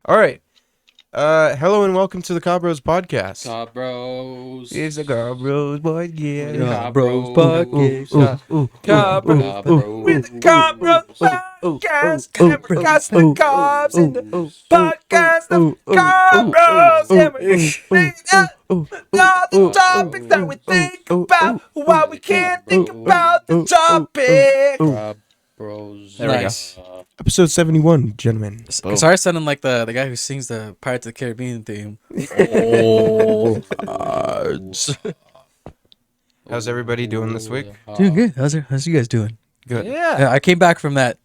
All right. Hello and welcome to the Cabros podcast. Cobb Bros. It's the Cabros podcast. Cobb Bros podcast. Cobb Bros. With the Cabros podcast. And we're casting the Cobs in the podcast of Cabros. And we're bringing up all the topics that we think about while we can't think about the topic. Cobb Bros. There we go. Nice. Episode 71, gentlemen. Sorry, sounding like the guy who sings the Pirates of the Caribbean theme. How's everybody doing this week? Doing good. How's you guys doing? Good. Yeah, I came back from that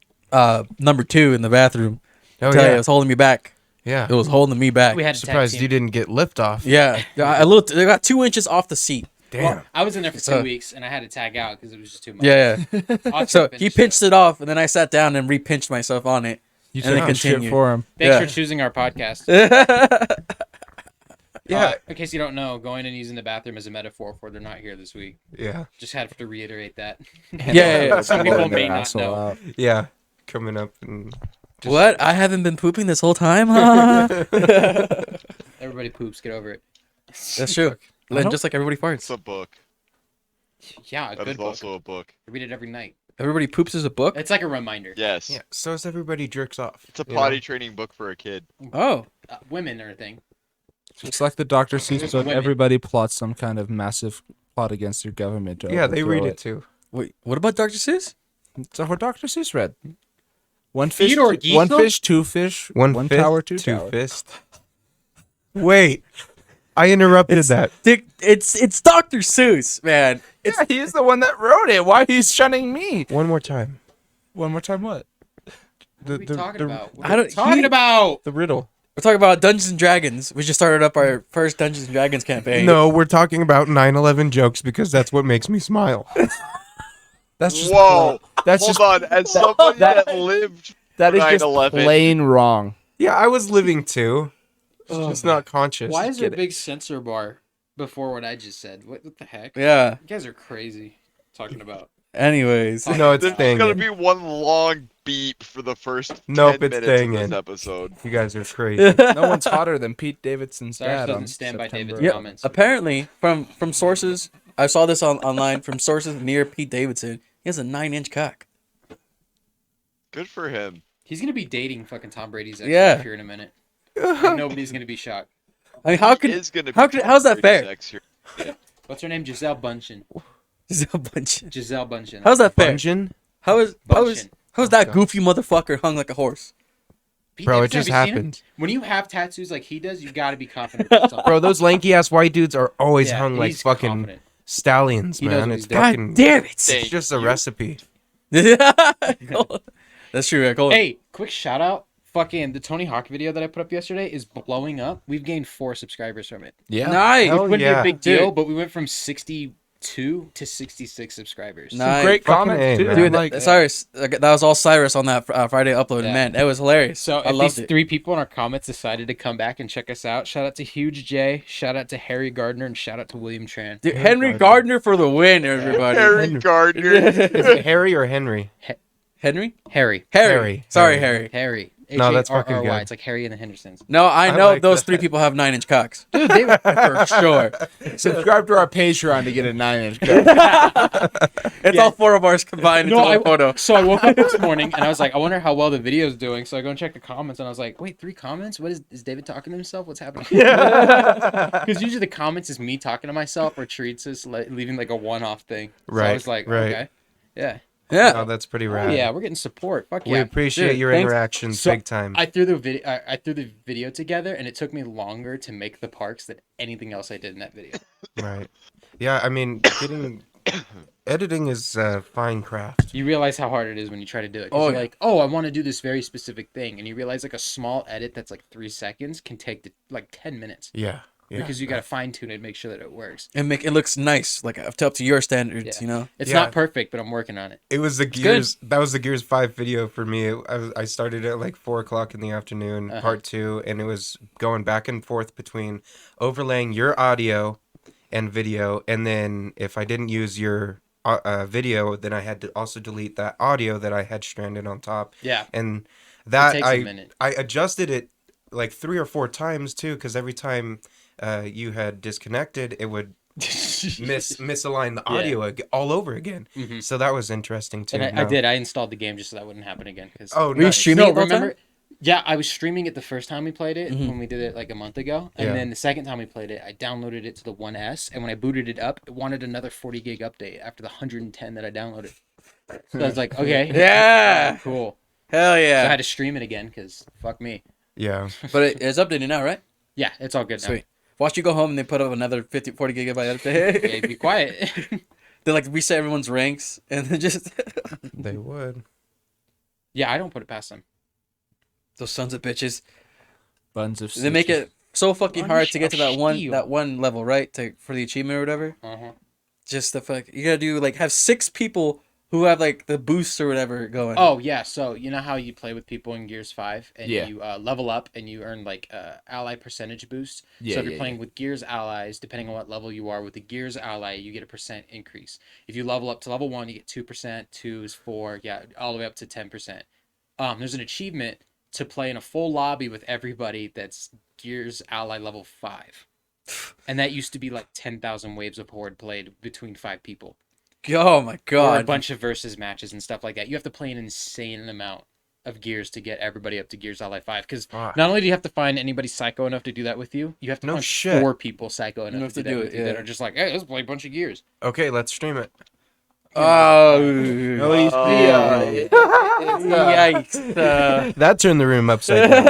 number 2 in the bathroom. Oh, Tell you, yeah. it was holding me back. Yeah. It was holding me back. We had to Surprised tag you team. didn't get lift off. Yeah, they got 2 inches off the seat. Damn. Well, I was in there for So- 2 weeks and I had to tag out because it was just too much. Yeah. I'll So finish he pinched it off, and then I sat down and re-pinched myself on it. You And then took shit continue. for him. Thanks Yeah. for choosing our podcast. Yeah. In case you don't know, going and using the bathroom is a metaphor for they're not here this week. Yeah. Just had to reiterate that. Yeah. Some people Blowing may their not asshole know. out. Yeah. Coming up and just... What? I haven't been pooping this whole time, huh? Everybody poops. Get over it. That's true. don't- Just like everybody farts. It's a book. Yeah, a That good is book. also a book. I read it every night. Everybody poops as a book. It's like a reminder. Yes. Yeah. So is everybody jerks off. It's a you know? potty training book for a kid. Oh, Women are a thing. It's like the Dr. Seuss Just book. women. Everybody plots some kind of massive plot against their government. To Yeah, they read overthrow it too. wait. What about Dr. Seuss? That's what Dr. Seuss read. One fish, Theodore one Geisel? fish, two fish, one fist, tower, two two tower. fist. Wait. I interrupted that. It's Dr. Seuss, man. Yeah, he's the one that wrote it. Why he's shunning me? One more time. One more time, what? What are we talking about? What I are we don't- talking about? The riddle. We're talking about Dungeons and Dragons. We just started up our first Dungeons and Dragons campaign. No, we're talking about 9/11 jokes because that's what makes me smile. That's just Whoa! That's Hold just on. As somebody that- that lived that is just 9/11. plain wrong. Yeah, I was living too. Oh, Just not conscious. Why is there a Get it? big censor bar before what I just said? What the heck? Yeah. You guys are crazy talking about. Anyways. No, it's There's staying gonna in. be one long beep for the first Nope, 10 it's minutes staying of in. this episode. You guys are crazy. No one's hotter than Pete Davidson's Cyrus dad doesn't on stand by September. David's Yeah. comments. Apparently, from sources, I saw this online from sources near Pete Davidson. He has a 9-inch cock. Good for him. He's gonna be dating fucking Tom Brady's ex Yeah. here in a minute. And nobody's gonna be shocked. I mean, how He could is gonna how be could- how's that Brady's fair? ex here. What's her name? Giselle Bundchen. There's a bunch? Giselle Bundchen. How's that fair? Dungeon? How's Bundchen. that goofy motherfucker hung like a horse? Pete Bro, it Davidson, just have you seen him? happened. When you have tattoos like he does, you gotta be confident about something. Bro, those lanky ass white dudes are always Yeah, hung like he's fucking confident. stallions, He knows man. what It's he's doing. fucking. God damn it! Dang. It's just a You- recipe. That's true. I call it. Hey, quick shout out. Fucking the Tony Hawk video that I put up yesterday is blowing up. We've gained 4 subscribers from it. Yeah. Nice. Hell It wouldn't be yeah. a big deal, Dude. but we went from 62 to 66 subscribers. Nice. Great Fucking comments, A, too. man. Dude, Like, Cyrus, that was all Cyrus on that Friday upload. Yeah. Man, that was hilarious. So I if loved these it. 3 people in our comments decided to come back and check us out, shout out to Huge J, shout out to Harry Gardner, and shout out to William Tran. Dude, Henry Gardner for the win, everybody. Harry Gardner. Is it Harry or Henry? Henry? Harry. Harry. Sorry, Harry. Harry. Harry. No, that's fucking H-A-R-R-Y. good. It's like Harry and the Hendersons. No, I I know like those that. 3 people have 9-inch cocks. Dude, they were For sure. subscribe to our Patreon to get a 9-inch cock. It's Yeah. all 4 of ours combined into one photo. So I woke up this morning and I was like, I wonder how well the video's doing. So I go and check the comments and I was like, wait, 3 comments? What is David talking to himself? What's happening? Because usually the comments is me talking to myself or treats us leaving like a one-off thing. So I Right, was like, right. okay, yeah, Yeah. Oh, that's pretty oh, rad. yeah, we're getting support. Fuck We yeah. appreciate Dude, your thanks. interactions So, big time. I threw the video. I threw the video together, and it took me longer to make the parks than anything else I did in that video. Right. Yeah, I mean, editing is fine craft. You realize how hard it is when you try to do it. 'Cause Oh, you're yeah. like, oh, I want to do this very specific thing, and you realize like a small edit that's like 3 seconds can take like 10 minutes Yeah. Yeah. because you got to fine tune it and make sure that it works. And make it looks nice, like up to your standards, Yeah. you know? It's Yeah. not perfect, but I'm working on it. It was the good. Gears. That was the Gears 5 video for me. I started at like 4 o'clock in the afternoon, Uh-huh. part 2, and it was going back and forth between overlaying your audio and video, and then if I didn't use your video, then I had to also delete that audio that I had stranded on top. Yeah. And that takes a minute. I adjusted it like 3 or 4 times too, because every time you had disconnected, it would misalign the audio all over again. Mhm. So that was interesting too. And I did. I installed the game just so that wouldn't happen again. Oh, Were you nice. streaming No, it the whole remember? time? Yeah, I was streaming it the first time we played it Mhm. when we did it like a month ago, and Yeah. then the second time we played it, I downloaded it to the 1S, and when I booted it up, it wanted another 40 gig update after the 110 that I downloaded. So I was like, okay, Yeah. cool. Hell So I yeah. had to stream it again because fuck me. Yeah. But it's updated now, right? Yeah, it's all good now. Sweet. Watch you go home and they put up another 40 gigabyte update. Okay, be quiet. They like reset everyone's ranks and then just They would. Yeah, I don't put it past them. those sons of bitches. Buns of They make stitches. it so fucking hard to get to that Steel. one level, right? For the achievement or whatever. Uh-huh. Just the fuck you gotta do like have 6 people who have like the boosts or whatever going. Oh yeah, so you know how you play with people in Gears 5 and Yeah. you level up and you earn like ally percentage boost. Yeah, So if you're yeah, playing with Gears allies, depending on what level you are with the Gears ally, you get a percent increase. If you level up to level 1, you get 2%, 2 is 4, yeah, all the way up to 10%. There's an achievement to play in a full lobby with everybody that's Gears ally level 5. And that used to be like 10,000 waves of horde played between 5 people. Oh my Or a god. bunch of versus matches and stuff like that. You have to play an insane amount of Gears to get everybody up to Gears Ally 5. Because Fuck. not only do you have to find anybody psycho enough to do that with you, you have to No find shit. 4 people psycho enough have to to do do that it, with you that yeah. are just like, hey, let's play a bunch of Gears. Okay, let's stream it. Oh. At least Yikes. That turned the room upside down.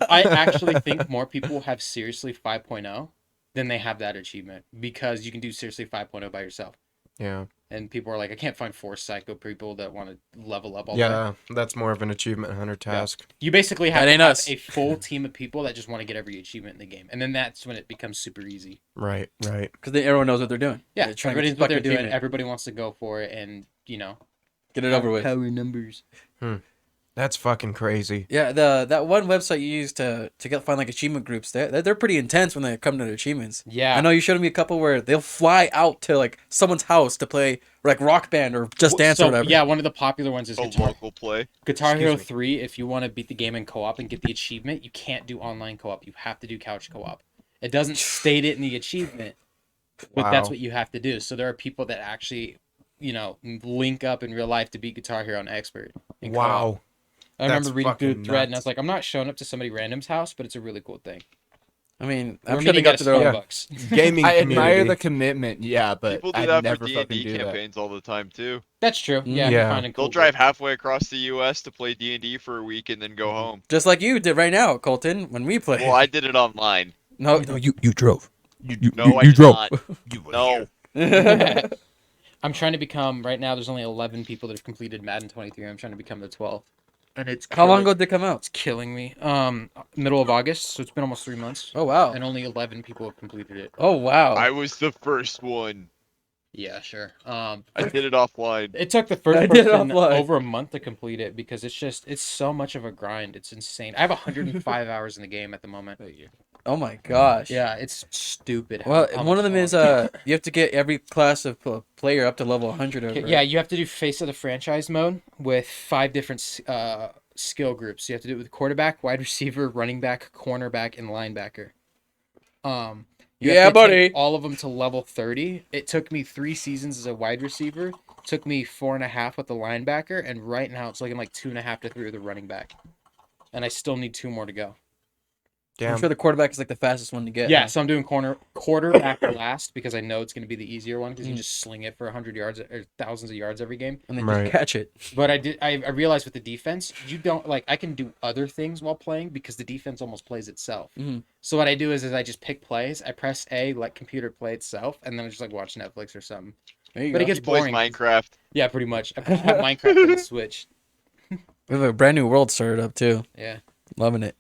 I actually think more people have Seriously 5.0 than they have that achievement because you can do Seriously 5.0 by yourself. Yeah. And people are like, I can't find 4 psycho people that want to level up all the way. Yeah, that's more of an achievement hunter task. You basically have That to ain't have us. a full team of people that just want to get every achievement in the game. And then that's when it becomes super easy. Right, right. Because then everyone knows what they're doing. Yeah, They're trying to everybody's get what they're fucking doing. achievement. Everybody wants to go for it, and Get it over with. Power numbers. That's fucking crazy. Yeah, that one website you use to find like achievement groups, they're pretty intense when they come to the achievements. Yeah, I know you showed me a couple where they'll fly out to like someone's house to play like Rock Band or Just Dance so, or whatever. Yeah, one of the popular ones is A Guitar, local play. Guitar Hero Excuse me. 3. If you want to beat the game in co-op and get the achievement, you can't do online co-op. You have to do couch co-op. It doesn't state it in the achievement, but that's Wow. what you have to do. So there are people that actually, link up in real life to beat Guitar Hero on Expert. in co-op. Wow. I That's remember reading through the fucking thread, and I nuts. was like, I'm not showing up to somebody random's house, but it's a really cool thing. I mean, We're I'm sure they meeting got at to a their own. Yeah. Starbucks. Gaming I community. admire the commitment, yeah, but People do I'd that never for fucking D&D do that. campaigns all the time too. That's true. Yeah, Yeah. you're finding cool They'll drive halfway across the U.S. to play D&D for a week and then go home. Just like you did right now, Colton, when we played. Well, I did it online. no, you drove. No, I did not. No. I'm trying to become right now. There's only 11 people that have completed Madden 23. I'm trying to become the 12th, and it's How long ago did it come out? It's killing me. Middle of August, so it's been almost 3 months, Oh wow. and only 11 people have completed it. Oh wow. I was the first one. Yeah, sure. I did it offline. It took the I first did it person offline. over a month to complete it because it's so much of a grind. It's insane. I have 105 hours in the game at the moment. Oh my gosh. Yeah, it's stupid. Well, how one of much them is long- you have to get every class of player up to level 100 over. Yeah, you have to do face of the franchise mode with 5 different skill groups. You have to do it with quarterback, wide receiver, running back, cornerback, and linebacker. You have Yeah, to take buddy. all of them to level 30. It took me 3 seasons as a wide receiver. Took me 4.5 with the linebacker, and right now it's looking like 2.5 to 3 with the running back. And I still need 2 more to go. I'm Damn. sure the quarterback is like the fastest one to get. Yeah, huh? so I'm doing quarterback last because I know it's going to be the easier one because you Mm. just sling it for 100 yards or thousands of yards every game. And then Right. just catch it. But I realized with the defense, you don't like I can do other things while playing because the defense almost plays itself. Mhm. So what I do is I just pick plays, I press A, let computer play itself, and then I just like watch Netflix or something. There you But go. it gets He plays boring. Minecraft. Yeah, pretty much. I have Minecraft on the Switch. We have a brand new world started up too. Yeah. Loving it.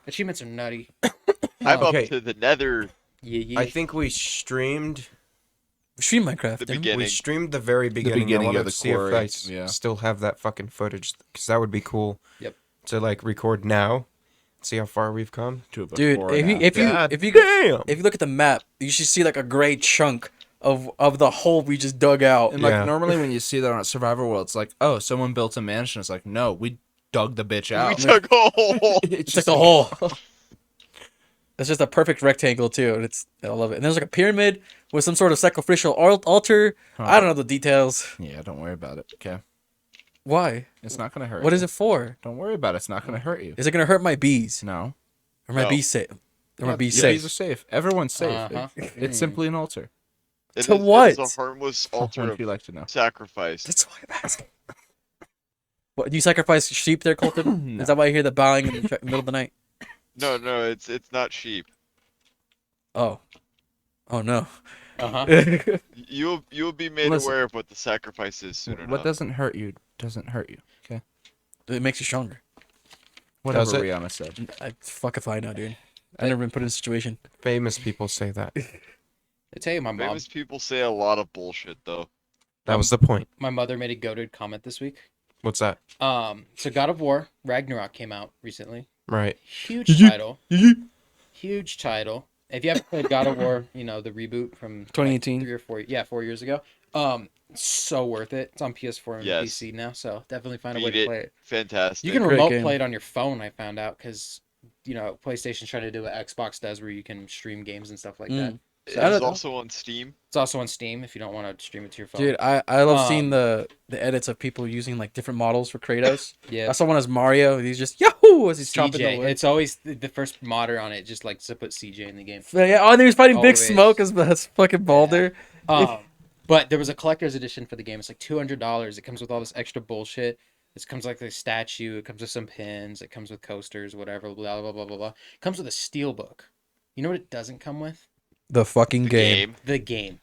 Achievements are nutty. I'm Okay. up to the nether. Yeah. I think we streamed. We stream Minecraft. The didn't we? beginning. We streamed the very beginning. beginning I of wanted the to see if I quarry, yeah. still have that fucking footage because that would be cool. Yep. To like record now, see how far we've come. Dude, if you Damn. if you look at the map, you should see like a gray chunk of the hole we just dug out. And like Yeah. normally when you see that on a survivor world, it's like, oh, someone built a mansion. It's like, no, we dug the bitch We out. took a hole. It's like a hole. It's just a perfect rectangle too, and I love it. And there's like a pyramid with some sort of sacrificial altar. I don't know the details. Yeah, don't worry about it. Okay, Why? it's not gonna hurt. What you. is it for? Don't worry about it. It's not gonna hurt you. Is it gonna hurt my bees? No. Or my No. bees safe? Or my bees Your safe? bees are safe. Everyone's safe. Uh-huh. It's simply an altar. It To is- what? It is a harmless altar What of you like to know? sacrifice. That's why I'm asking. What, do you sacrifice sheep there, Colton? No. Is that why you hear the bowing in the middle of the night? No, it's not sheep. Oh. Oh no. Uh-huh. You'll be made Listen. aware of what the sacrifice is soon What enough. doesn't hurt you doesn't hurt you. Okay. It makes you stronger. Whatever Does it? Rihanna said. Fuck if I know, dude. I've never been put in a situation. Famous people say that. I tell you, my mom, Famous people say a lot of bullshit though. That was the point. my mother made a goated comment this week. What's that? So God of War Ragnarok came out recently. Right. Huge title. Huge title. If you haven't played God of War, the reboot from 2018. 3 or 4, 4 years ago. So worth it. It's on PS4 and Yes. PC now, so definitely find a Beat way to it. play it. Fantastic. You can Great remote game. play it on your phone. I found out because PlayStation's trying to do what Xbox does, where you can stream games and stuff like that. It I is don't- also on Steam. It's also on Steam if you don't want to stream it to your phone. Dude, I love seeing Um, the edits of people using like different models for Kratos. yeah. I saw one as Mario. He's just Yahoo as he's chopping the CJ. wood. It's always the first modder on it. Just likes to put CJ in the game. But yeah, oh, and he was fighting Big Always. Smoke as fucking Balder. But there was a collector's edition for the game. It's like $200. It comes with all this extra bullshit. It comes like a statue. It comes with some pins. It comes with coasters, whatever. Blah blah blah blah blah. It comes with a steel book. You know what it doesn't come with? The fucking The game. The game.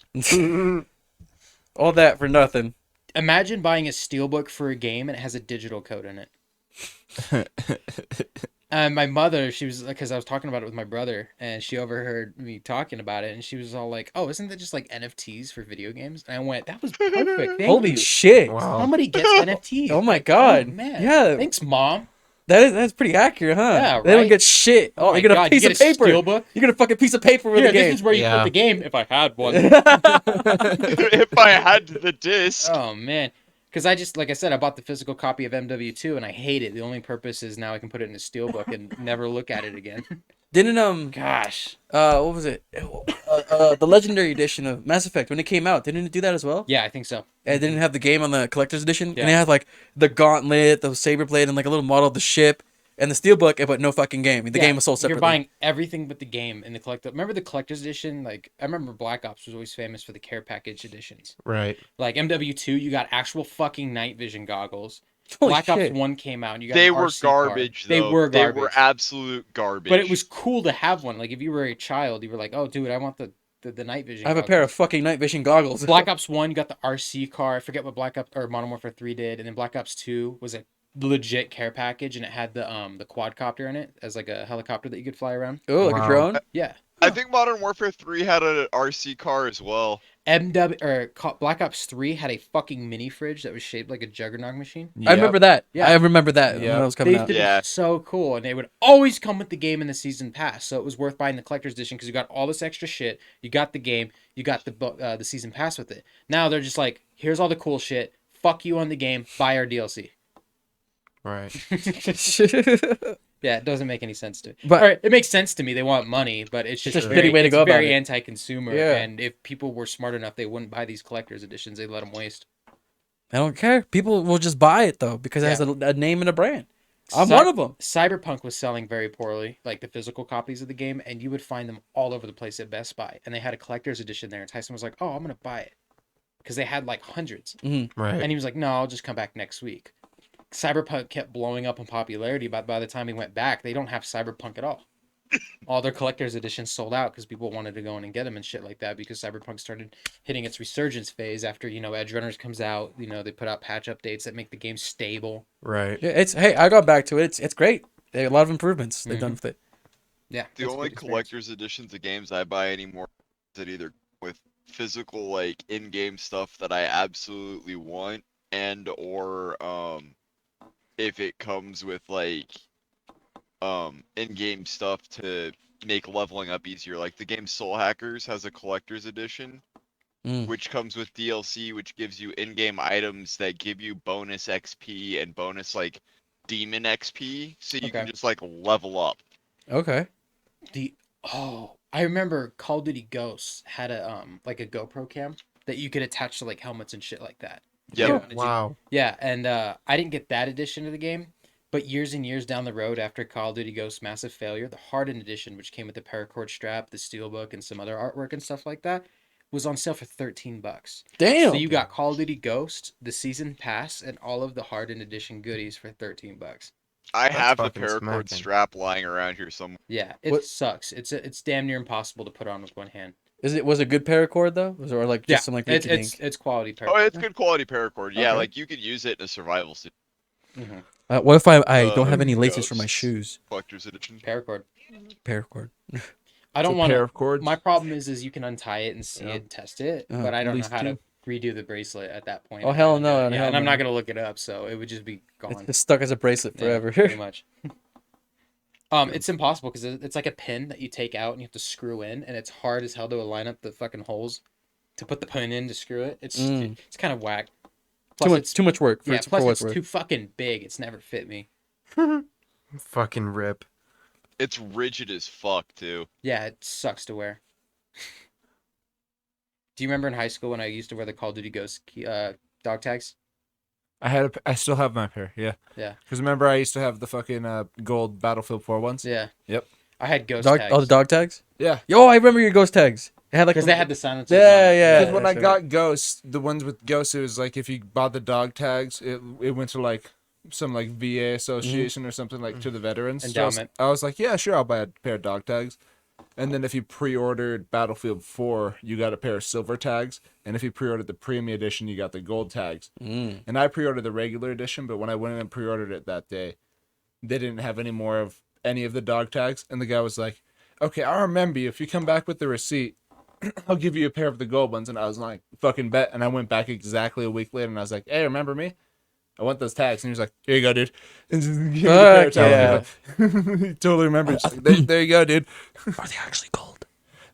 All that for nothing. Imagine buying a steelbook for a game and it has a digital code in it. And my mother, she was, because I was talking about it with my brother, and she overheard me talking about it, and she was all like, "Oh, isn't that just like NFTs for video games?" And I went, "That was perfect. Thank Holy you. shit! Wow. Somebody gets NFTs." Oh my Like, God. man. Yeah. Thanks, Mom. That's pretty accurate, huh? Yeah, They don't right? get shit. Oh, my you get a God, piece you of get a paper. steelbook? You get a fucking piece of paper with Here, the game. this is where you Yeah. put the game. If I had one. If I had the disc. Oh man, because I just, like I said, I bought the physical copy of MW2 and I hate it. The only purpose is now I can put it in a steelbook and never look at it again. Didn't Gosh. what was it? The Legendary Edition of Mass Effect when it came out, didn't it do that as well? Yeah, I think so. It didn't have the game on the collector's edition, and it Yeah. had like the gauntlet, the saber blade, and like a little model of the ship, and the steelbook, but no fucking game. The Yeah, game was sold separately. You're buying everything but the game in the collector. Remember the collector's edition? Like I remember Black Ops was always famous for the care package editions. Right. Like MW2, you got actual fucking night vision goggles. Holy Black shit. Ops 1 came out and you got They an were RC card. garbage, They though. were They garbage. were absolute garbage. But it was cool to have one. Like if you were a child, you were like, "Oh, dude, I want the night vision." I have a pair of fucking night vision goggles. Black Ops 1, you got the RC car. I forget what Black Ops or Modern Warfare 3 did, and then Black Ops 2 was a legit care package, and it had the quadcopter in it as like a helicopter that you could fly around. Oh, like Wow. a drone? Yeah. I think Modern Warfare 3 had an RC car as well. Black Ops 3 had a fucking mini fridge that was shaped like a juggernaut machine. I remember that. Yeah. I remember that when Yep. it was coming They out. did Yeah. it so cool, and they would always come with the game in the season pass, so it was worth buying the collector's edition because you got all this extra shit. You got the game, you got the season pass with it. Now they're just like, here's all the cool shit. Fuck you on the game. Buy our DLC. Right. Yeah, it doesn't make any sense to me. But- Or, it makes sense to me. They want money, but it's just, Just a very, shitty way to it's go about very it. anti-consumer. Yeah. And if people were smart enough, they wouldn't buy these collector's editions. They let them waste. I don't care. People will just buy it though because it has a name and a brand. I'm one of them. Cyberpunk was selling very poorly, like the physical copies of the game, and you would find them all over the place at Best Buy. And they had a collector's edition there, and Tyson was like, "Oh, I'm gonna buy it," because they had like hundreds. Right. And he was like, "No, I'll just come back next week." Cyberpunk kept blowing up in popularity, but by the time he went back, they don't have Cyberpunk at all. All their collector's editions sold out because people wanted to go in and get them and shit like that because Cyberpunk started hitting its resurgence phase after, Edge Runners comes out. They put out patch updates that make the game stable. Right. Yeah, hey, I got back to it. It's great. They a lot of improvements they've done with it. Yeah. The it's a only good experience. collector's editions of games I buy anymore is that either with physical like in-game stuff that I absolutely want, and or if it comes with like in-game stuff to make leveling up easier. Like the game Soul Hackers has a collector's edition, which comes with DLC, which gives you in-game items that give you bonus XP and bonus like demon XP, so you can Okay. just like level up. Okay. I remember Call of Duty Ghosts had a like a GoPro cam that you could attach to like helmets and shit like that. Yep. Wow. Yeah, and I didn't get that edition of the game, but years and years down the road after Call of Duty Ghosts' massive failure, the Hardened edition, which came with the paracord strap, the steelbook, and some other artwork and stuff like that, was on sale for $13. Damn. So you got Call of Duty Ghost, the season pass, and all of the Hardened edition goodies for $13. I have the fucking paracord smacking. strap lying around here somewhere. Yeah, it What- sucks. It's damn near impossible to put on with one hand. Was it good paracord though? Was it or like just some like it's rinky-dink? it's quality paracord. Oh, it's good quality paracord. Yeah, Okay. like you could use it in a survival Mhm. What if I don't have any laces for my Ghosts. shoes? collector's edition. Paracord. Paracord. I don't It's a want pair to. of cords. My problem is you can untie it and see it and test it, Uh, but I at don't know least how to two. redo the bracelet at that point. Oh, hell no, Yeah, hell and I'm no. not gonna look it up, so it would just be gone. It's stuck as a bracelet Yeah, forever. pretty much. It's impossible because it's like a pin that you take out and you have to screw in, and it's hard as hell to line up the fucking holes to put the pin in to screw it. It's kind of whack. Plus too much work for, Yeah, for plus what's it's worth. too fucking big. It's never fit me. Fucking rip. It's rigid as fuck too. Yeah, it sucks to wear. Do you remember in high school when I used to wear the Call of Duty Ghost dog tags? I still have my pair. Yeah. Yeah. Because remember, I used to have the fucking gold Battlefield 4 ones. Yeah. Yep. I had ghost Dog, tags. oh, the dog tags. Yeah. Yo, I remember your ghost tags. It had like Because they had the silencers. Yeah, on. yeah. Because when I that's got Ghosts, the ones with Ghosts, it was like if you bought the dog tags, it went to like some like VA association or something like to the veterans. So Endowment. I was like, yeah, sure, I'll buy a pair of dog tags. And then if you pre-ordered Battlefield 4, you got a pair of silver tags. And if you pre-ordered the premium edition, you got the gold tags. And I pre-ordered the regular edition, but when I went in and pre-ordered it that day, they didn't have any more of any of the dog tags. And the guy was like, okay, I'll remember you. If you come back with the receipt, I'll give you a pair of the gold ones. And I was like, fucking bet. And I went back exactly a week later and I was like, hey, remember me? I want those tags. And he was like, here you go, dude. And just gave me the pair of tags. He totally remembers. There you go, dude. Are they actually gold?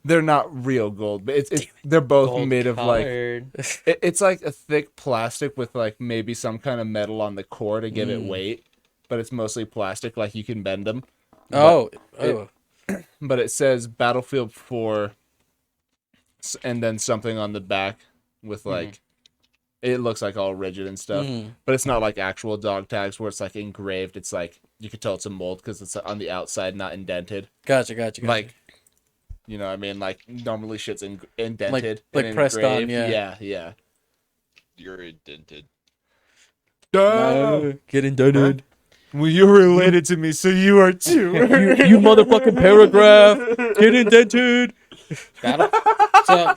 They're not real gold, but they're both Gold made of like, colored. it's like a thick plastic with like maybe some kind of metal on the core to give it weight. But it's mostly plastic, like you can bend them. Oh, But it says Battlefield 4 and then something on the back with like it looks like all rigid and stuff, but it's not like actual dog tags where it's like engraved. It's like you could tell it's a mold because it's on the outside, not indented. gotcha. Like, you know what I mean? Like normally shit's indented, like and pressed on, engraved. Yeah. You're indented. Get indebted. Well, you're related to me, so you are too. You motherfucking paragraph. Get indented. So,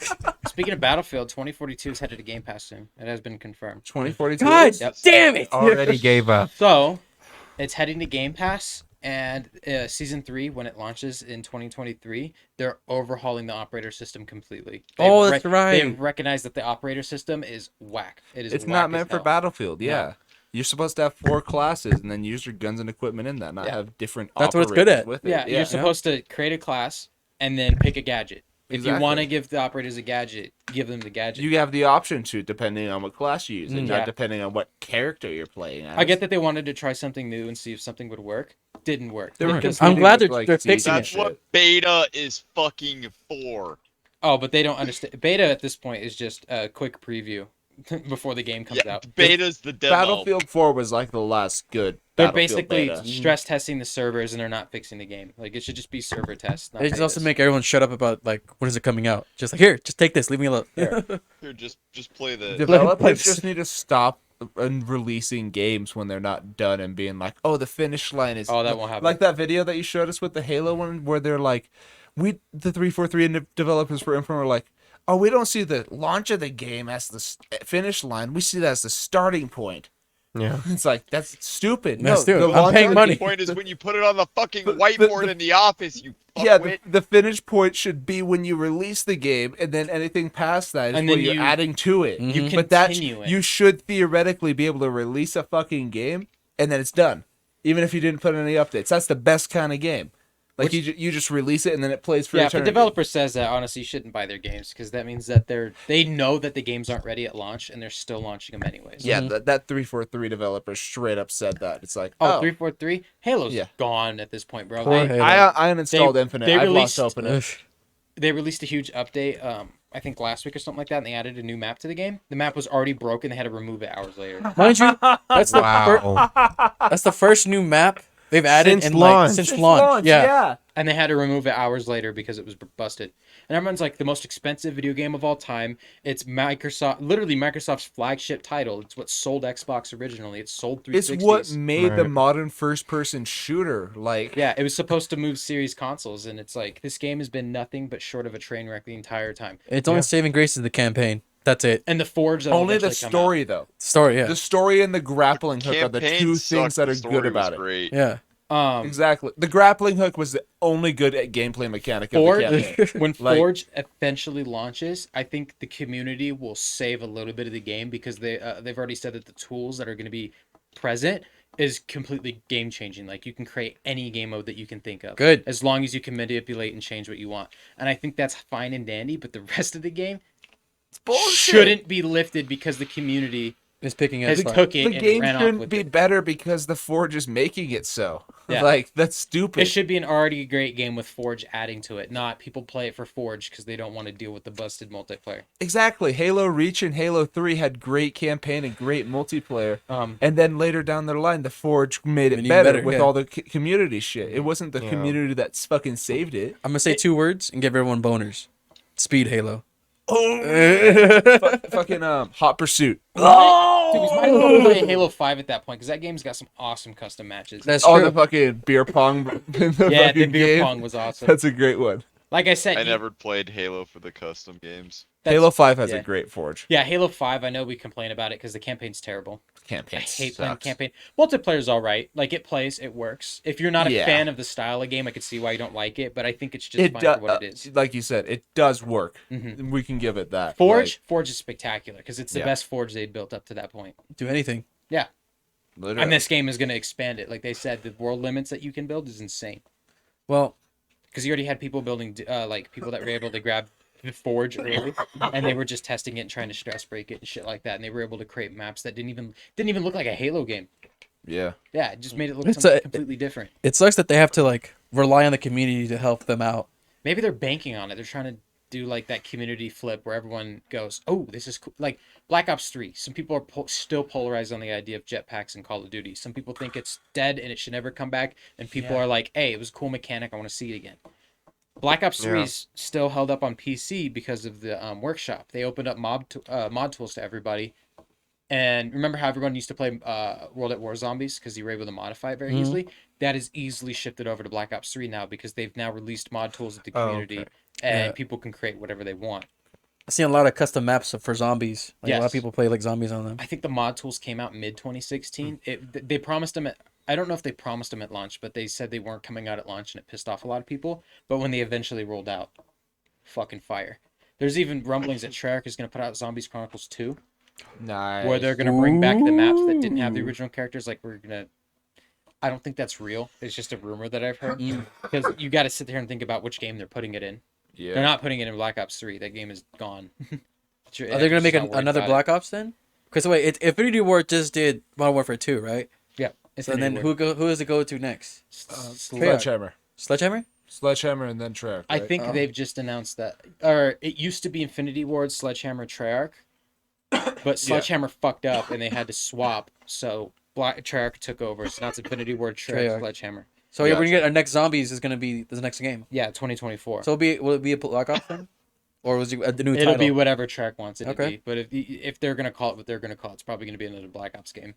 speaking of Battlefield, 2042 is headed to Game Pass soon. It has been confirmed. 2042. God Yep. damn it. Already gave up. So, it's heading to Game Pass, and Season 3, when it launches in 2023, they're overhauling the operator system completely. Oh, that's right. They've recognized that the operator system is whack. It is It's whack not as meant for hell. Battlefield. Yeah. No. You're supposed to have 4 classes and then use your guns and equipment in that, not have different That's what it's good operators at. with it. Yeah, you're supposed to create a class and then pick a gadget. If you want to give the operators a gadget, give them the gadget. You have the option to, depending on what class you use, and Yeah. not depending on what character you're playing as. I get that they wanted to try something new and see if something would work. Didn't work. They were Because- competing I'm glad with, they're- like, they're Siege fixing and it. That's shit. what beta is fucking for. Oh, but they don't understand. Beta at this point is just a quick preview before the game comes Yeah, out. beta's the demo. Battlefield 4 was like the last good. They're Battlefield basically beta. stress testing the servers and they're not fixing the game. Like it should just be server tests. Not They just also betas. make everyone shut up about like when is it coming out. Just like here, just take this, leave me alone. Here. Here, just play the. Developers just need to stop releasing games when they're not done and being like, "Oh, the finish line is." Oh, that won't happen. Like that video that you showed us with the Halo one, where they're like, the 343 and the developers for Infinite were like, "Oh, we don't see the launch of the game as the finish line. We see that as the starting point." Yeah. It's like that's stupid. That's stupid. the I'm launch paying of the money. The point is when you put it on the fucking the- whiteboard the- in the office, you Yeah, fuckwit. the finish point should be when you release the game, and then anything past that is And where then you're you- adding to it. You But that continue it. you should theoretically be able to release a fucking game, and then it's done, even if you didn't put any updates. That's the best kind of game. Like you just release it and then it plays for Yeah, if the eternity. developer says that, honestly, you shouldn't buy their games because that means that they know that the games aren't ready at launch and they're still launching them anyways. Yeah, that 343 developer straight up said that. It's like, Oh, 343? Halo's Yeah. gone at this point, bro. Poor Halo. I uninstalled They- Infinite. they I've released- lost hope in it. They released a huge update, I think last week or something like that, and they added a new map to the game. The map was already broken. They had to remove it hours later. Mind you, that's the Wow. that's the first new map they've added Since in like launch. since launch. Yeah. And they had to remove it hours later because it was busted. And everyone's like, the most expensive video game of all time. It's literally Microsoft's flagship title. It's what sold Xbox originally. It sold 360s. It's what made the Right. modern first-person shooter. Like, Yeah, it was supposed to move series consoles, and it's like, this game has been nothing but short of a train wreck the entire time. It's only saving grace is the campaign. That's it. And the Forge that'll only the eventually come out. story though. Story, yeah. The story and the grappling hook are the Campaign two sucked, things that the are story good was about it. great. Yeah. Exactly. The grappling hook was the only good gameplay mechanic of the Forge, campaign. when Like- Forge eventually launches, I think the community will save a little bit of the game because they've already said that the tools that are going to be present is completely game changing. Like you can create any game mode that you can think of. Good. As long as you can manipulate and change what you want. And I think that's fine and dandy, but the rest of the game shouldn't be lifted because the community It's picking has up. took it The and game ran off shouldn't with be it. better because the Forge is making it so. Yeah. Like, that's stupid. It should be an already great game with Forge adding to it, not people play it for Forge because they don't want to deal with the busted multiplayer. Exactly. Halo Reach and Halo 3 had great campaign and great multiplayer. Um, And then later down the line, the Forge made it Made it better, better, with yeah. all the community shit. It wasn't the Yeah. community that's fucking saved it. I'm gonna say 2 words and give everyone boners. Speed Halo. Fucking Hot Pursuit. Dude, we might as well play Halo 5 at that point because that game's got some awesome custom matches. That's Oh, true. the fucking beer pong in the Yeah, the fucking beer game. pong was awesome. That's a great one. Like I said, I never played Halo for the custom games. Halo 5 has yeah. a great Forge. Yeah, Halo 5, I know we complain about it because the campaign's terrible. Campaign I hate playing sucks. campaign. Multiplayer's all right. Like, it plays, it works. If you're not a Yeah. fan of the style of game, I could see why you don't like it, but I think it's just It fine does, for what it is. like you said, it does work. Mhm. We can give it that. Forge is spectacular because it's the Yeah. best Forge they'd built up to that point. Do anything. Yeah. Literally. And this game is going to expand it. Like they said, the world limits that you can build is insane. Well, Because you already had people building, like people that were able to grab the Forge early, and they were just testing it and trying to stress break it and shit like that. And they were able to create maps that didn't even look like a Halo game. Yeah. Yeah, it just made it look It's something a- completely different. it sucks that they have to like rely on the community to help them out. Maybe they're banking on it. They're trying to do like that community flip where everyone goes, "Oh, this is cool." Like Black Ops 3. Some people are still polarized on the idea of jetpacks in Call of Duty. Some people think it's dead and it should never come back, and people are like, "Hey, it was a cool mechanic. I want to see it again." Black Ops 3 is still held up on PC because of the workshop. They opened up mod tools to everybody. And remember how everyone used to play World at War Zombies because you were able to modify it very easily? That is easily shifted over to Black Ops 3 now because they've now released mod tools at the community and Yeah. people can create whatever they want. I've seen a lot of custom maps for zombies. Like, a lot Yes. of people play like zombies on them. I think the mod tools came out mid 2016. They promised them I don't know if they promised them at launch, but they said they weren't coming out at launch and it pissed off a lot of people. But when they eventually rolled out, fucking fire. There's even rumblings that Treyarch is going to put out Zombies Chronicles 2, Nice. where they're going to bring back the maps that didn't have the original characters. Like, I don't think that's real. It's just a rumor that I've heard. Because you got to sit there and think about which game they're putting it in. Yeah. They're not putting it in Black Ops 3. That game is gone. Are they gonna make another Black Ops then? Because wait, Infinity Ward just did Modern Warfare 2, right? Yeah. So then who does it go to next? Sledgehammer. Sledgehammer? Sledgehammer and then Treyarch. I right? think they've just announced that, or it used to be Infinity Ward, Sledgehammer, Treyarch, but Sledgehammer fucked up and they had to swap. So Treyarch took over. So now it's Infinity Ward, Treyarch, Sledgehammer. So yeah, we're gonna get our next zombies is gonna be the next game. Yeah, 2024. So will it be a Black Ops then, or was it the new It'll title? be whatever Treyarch wants it to Okay. be. But if they're gonna call it what they're gonna call it, it's probably gonna be another Black Ops game.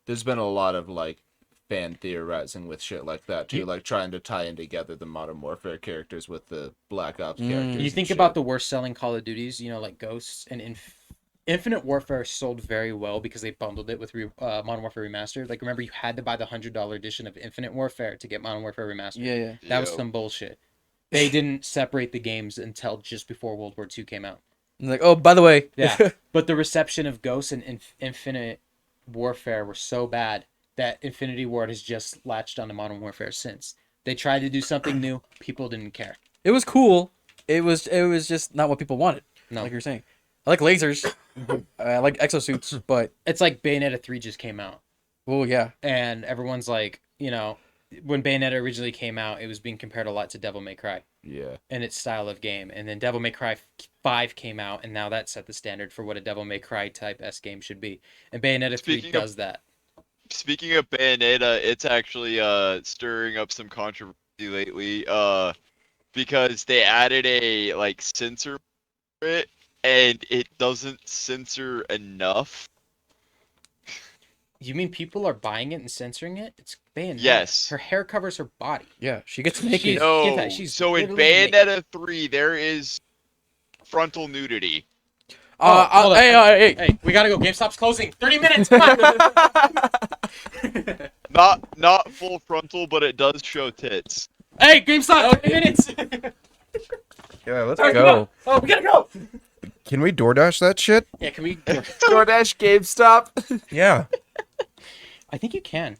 There's been a lot of like fan theorizing with shit like that too, like trying to tie in together the Modern Warfare characters with the Black Ops characters. You think about the worst selling Call of Duties, like Ghosts and Infinite Warfare sold very well because they bundled it with Modern Warfare Remastered. Like, remember, you had to buy the $100 edition of Infinite Warfare to get Modern Warfare Remastered. Yeah. That was some bullshit. They didn't separate the games until just before World War II came out. And like, oh, by the way, Yeah, but the reception of Ghosts and Infinite Warfare were so bad that Infinity Ward has just latched onto Modern Warfare since. They tried to do something new. People didn't care. It was cool. It was just not what people wanted. No. Like you're saying. I like lasers. I like exosuits, but It's like Bayonetta 3 just came out. oh yeah. And everyone's like, you know, when Bayonetta originally came out, it was being compared a lot to Devil May Cry Yeah. in its style of game. And then Devil May Cry 5 came out, and now that set the standard for what a Devil May Cry type S game should be. And Bayonetta 3 does that. Speaking of Bayonetta, it's actually stirring up some controversy lately. Because they added a like censor for it, and it doesn't censor enough. You mean people are buying it and censoring it? It's Bayonetta. Yes. Her hair covers her body. Yeah, she gets She's- naked. No, get that, she's so in literally naked. Bayonetta 3, there is frontal nudity. hold on. Hey. Hey, we gotta go. GameStop's closing. 30 minutes. Come on. Not full frontal, but it does show tits. Hey, GameStop. 30 minutes. Yeah, let's Alright, go. Oh, we gotta go. Can we DoorDash that shit? Yeah, can we? DoorDash GameStop. Yeah. I think you can.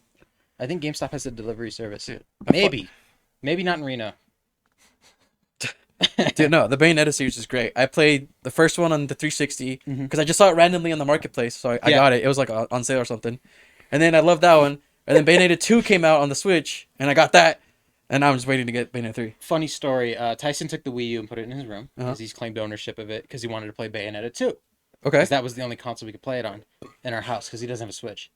I think GameStop has a delivery service. Maybe. Maybe not in Reno. Dude, no, the Bayonetta series is great. I played the first one on the 360 because I just saw it randomly on the marketplace, so I Yeah. got it. It was like on sale or something. And then I loved that one. And then Bayonetta 2 came out on the Switch, and I got that. And now I'm just waiting to get Bayonetta 3. Funny story. Tyson took the Wii U and put it in his room Uh-huh. because he's claimed ownership of it because he wanted to play Bayonetta 2. Okay. Because that was the only console we could play it on in our house because he doesn't have a Switch.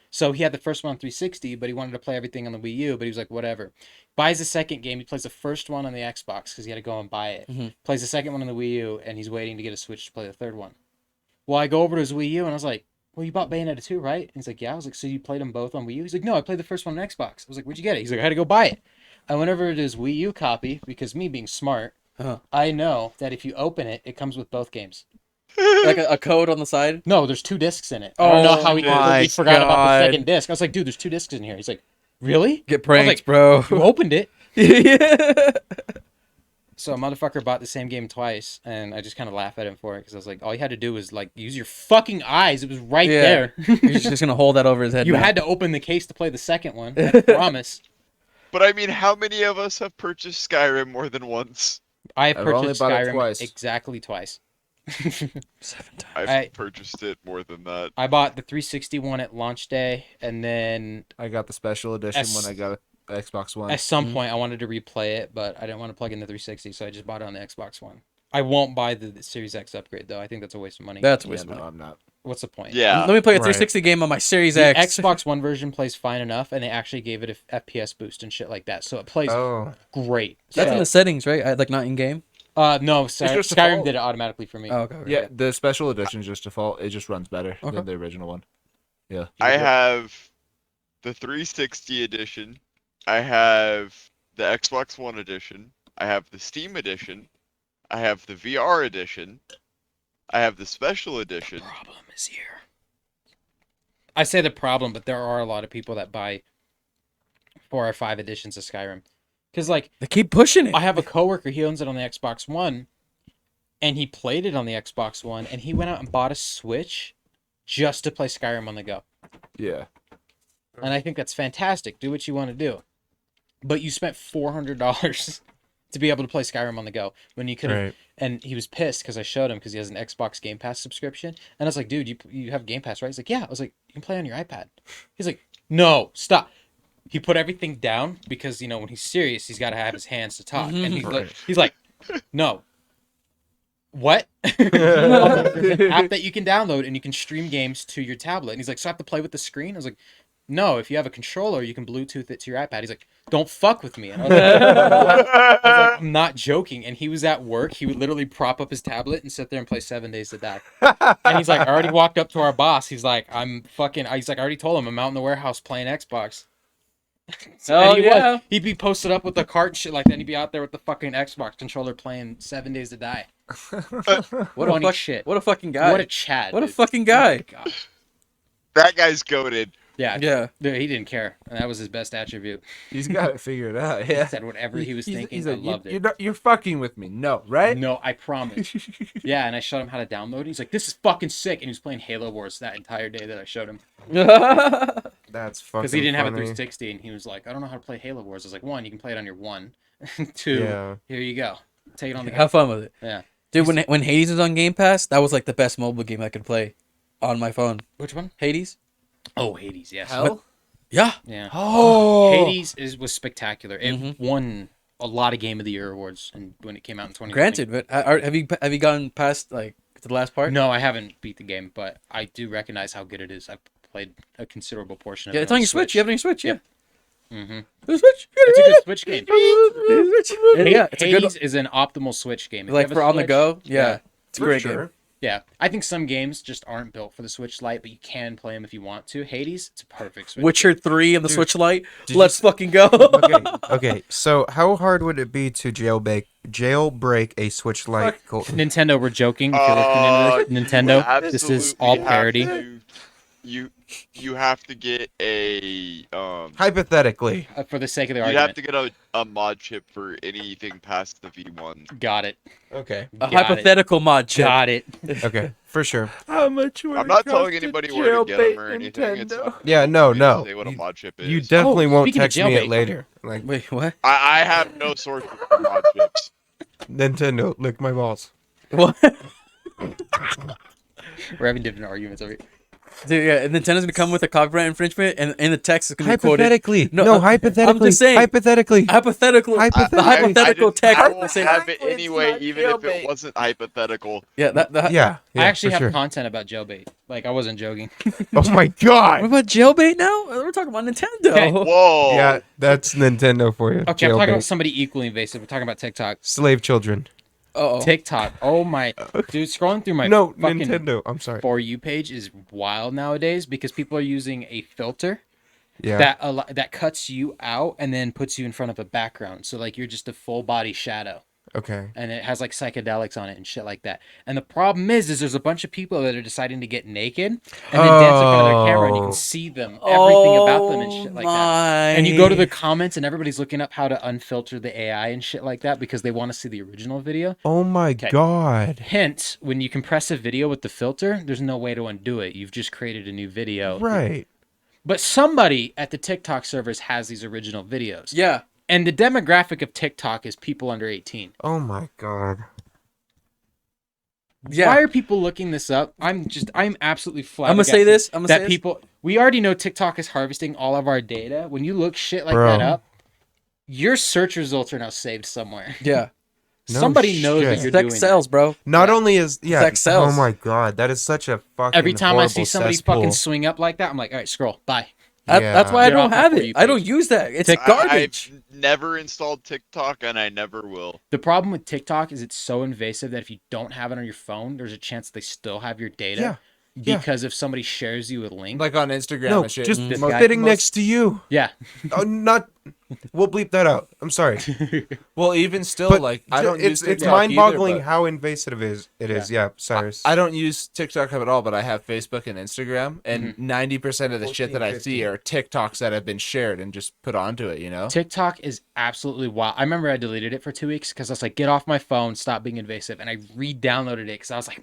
So he had the first one on 360, but he wanted to play everything on the Wii U, but he was like, whatever. Buys the second game. He plays the first one on the Xbox because he had to go and buy it. Mhm. Plays the second one on the Wii U, and he's waiting to get a Switch to play the third one. Well, I go over to his Wii U, and I was like, well, you bought Bayonetta 2, right? And he's like, yeah. I was like, so you played them both on Wii U? He's like, no, I played the first one on Xbox. I was like, where'd you get it? He's like, I had to go buy it. I went over to his Wii U copy because me being smart, Uh-huh. I know that if you open it, it comes with both games. Like a code on the side. No, there's 2 discs in it. I don't know how he my forgot about the God. second disc. I was like, dude, there's 2 discs in here. He's like, really? Get I was pranked, like, bro. You opened it. Yeah. So a motherfucker bought the same game twice, and I just kind of laugh at him for it because I was like, all you had to do was like use your fucking eyes. It was right Yeah. there. You're just gonna hold that over his head. You now. had to open the case to play the second one. I promise. But I mean, how many of us have purchased Skyrim more than once? I have I've only purchased bought it Skyrim twice. exactly twice. 7 times. I've purchased it more than that. I bought the 360 one at launch day, and then I got the special edition S- when I got Xbox One. at some point I wanted to replay it, but I didn't want to plug in the 360, so I just bought it on the Xbox One. I won't buy the Series X upgrade though. I think that's a waste of money. That's a Yeah, waste of no, money. I'm not. What's the point? Yeah. Let me play a Right. 360 game on my Series The X. Xbox One version plays fine enough, and they actually gave it a FPS boost and shit like that, so it plays Oh. great. That's So- in the settings, right? Like not in game. no, just Skyrim default. did it automatically for me. Oh, okay. Yeah, the special edition is just default. It just runs better Okay. than the original one. Yeah. I have the 360 edition. I have the Xbox One edition. I have the Steam edition. I have the VR edition. I have the special edition. Problem is here. I say the problem, but there are a lot of people that buy 4 or 5 editions of Skyrim. Because, like, They keep pushing it. I have a coworker, he owns it on the Xbox One, and he played it on the Xbox One, and he went out and bought a Switch just to play Skyrim on the go. Yeah. And I think that's fantastic. Do what you want to do. But you spent $400 to be able to play Skyrim on the go when you could have. Right. And he was pissed because I showed him because he has an Xbox Game Pass subscription. And I was like, dude, you have Game Pass, right? He's like, yeah. I was like, you can play on your iPad. He's like, no, stop. He put everything down because, you know, when he's serious, he's got to have his hands to talk. And he's like, no. What? There's an app that you can download and you can stream games to your tablet. And he's like, so I have to play with the screen? I was like, no, if you have a controller, you can Bluetooth it to your iPad. He's like, don't fuck with me. And I was like, I'm not joking. And he was at work. He would literally prop up his tablet and sit there and play 7 Days to Die. And he's like, I already walked up to our boss. He's like, he's like, I already told him I'm out in the warehouse playing Xbox. Oh, And yeah. he'd be posted up with the cart and shit like that. And he'd be out there with the fucking Xbox controller playing 7 Days to Die. What a funny fuck, shit. What a fucking guy. What a Chad. What a dude. fucking guy. Oh my God. That guy's goated. Yeah. Yeah. Dude, he didn't care. And that was his best attribute. He's got it figured out. He Yeah. said whatever he was thinking. He's I like, loved it. You're fucking with me. No, right? No, I promise. Yeah, and I showed him how to download it. He's like, this is fucking sick. And he was playing Halo Wars that entire day that I showed him. That's fucking Because he didn't have a funny. 360, and he was like, I don't know how to play Halo Wars. I was like, 1, you can play it on your 1. 2, Yeah. here you go. Take it on the go. Have fun with it. Yeah. Dude, when Hades was on Game Pass, that was like the best mobile game I could play on my phone. Which one? Hades? Oh, Hades, yes. Hell? Yeah. Yeah. Oh. Hades was spectacular. It Mhm. won a lot of Game of the Year awards and when it came out in 2020. Granted, but have you gone past like to the last part? No, I haven't beat the game, but I do recognize how good it is. I've played a considerable portion of it. Yeah, it's on your Switch. You have it on your Switch. Yeah. Mm-hmm. The Switch. It's a good Switch game. Yeah, it's a Hades good is an optimal Switch game. If you like have a for on the Switch- go. Yeah, it's a For great sure. game. Yeah, I think some games just aren't built for the Switch Lite, but you can play them if you want to. Hades, it's a perfect Switch. Witcher 3 and the Switch Lite. did you Let's fucking go. Okay. So how hard would it be to jailbreak a Switch Lite? Nintendo, we're joking. If you're listening to this, Nintendo, this is all absolutely have parody. to- You have to get a Hypothetically. For the sake of the you argument. have to get a mod chip for anything past the V1. Got it. Okay. A Got hypothetical mod chip. Got it. Okay. For sure. How much would I'm not telling anybody where to get them or anything. It's not Yeah. No. me to No. say what a mod chip is. You definitely Oh, won't speaking of text me it jailbait. later. Like Wait, what? I have no sources for mod chips. Nintendo, lick my balls. What? We're having different arguments over here. Dude, yeah, Nintendo's gonna come with a copyright infringement, and in the text it's gonna be quoted. Hypothetically. No, No. I'm Hypothetically. just saying. Hypothetically. Hypothetical. The Hypothetical. hypothetical text. I is the will same. have it It's anyway, not even if jailbait. it wasn't hypothetical. Yeah, that. Yeah. I actually for have sure. content about jailbait. Like, I wasn't joking. Oh my What god. about jailbait now? We're talking about Nintendo. Okay. Whoa. Yeah, that's Nintendo for you. Okay, I'm talking about Jailbait. somebody equally invasive. We're talking about TikTok. Slave children. Uh-oh. TikTok. Oh my. Dude, scrolling through my No, fucking Nintendo. I'm sorry. For You page is wild nowadays because people are using a filter Yeah. that cuts you out and then puts you in front of a background. So, like, you're just a full body shadow. Okay. And it has like psychedelics on it and shit like that. And the problem is there's a bunch of people that are deciding to get naked and then dance in front of their camera, and you Oh. can see them, everything about them and shit like that. And you go to the my. comments and everybody's looking up how to unfilter the AI and shit like that because they want to see the original video. Oh my Okay. god. Hence, when you compress a video with the filter, there's no way to undo it. You've just created a new video. Right. But somebody at the TikTok servers has these original videos. Yeah. And the demographic of TikTok is people under 18. Oh my god. Yeah. Why are people looking this up? I'm absolutely flabbergasted. I'm gonna say this. that people, we already know TikTok is harvesting all of our data. When you look shit like Bro. that up, your search results are now saved somewhere. Yeah. No Somebody knows that shit. you're doing Sex sells, bro. Not Yeah. only is Sex sells. Oh my god, that is such a fucking. that. Every time I see horrible somebody cesspool. fucking swing up like that, I'm like, all right, scroll, bye. That's why I Get don't off my have For it. You I don't page. use that. It's Tik- garbage. I've never installed TikTok and I never will. The problem with TikTok is it's so invasive that if you don't have it on your phone, there's a chance they still have your data. Yeah. Yeah. Because if somebody shares you a link, Like on Instagram No, and shit. just This Most- guy- sitting most- next to you. yeah, Oh, not. We'll bleep that out. I'm sorry. Well, even still, But like I don't use it's TikTok mind-boggling either, but how invasive it is. Yeah, Cyrus. I don't use TikTok at all, but I have Facebook and Instagram, and Mm-hmm. 90% of the shit that I see are TikToks that have been shared and just put onto it. You know? TikTok is absolutely wild. I remember I deleted it for 2 weeks because I was like, get off my phone, stop being invasive. And I re-downloaded it because I was like,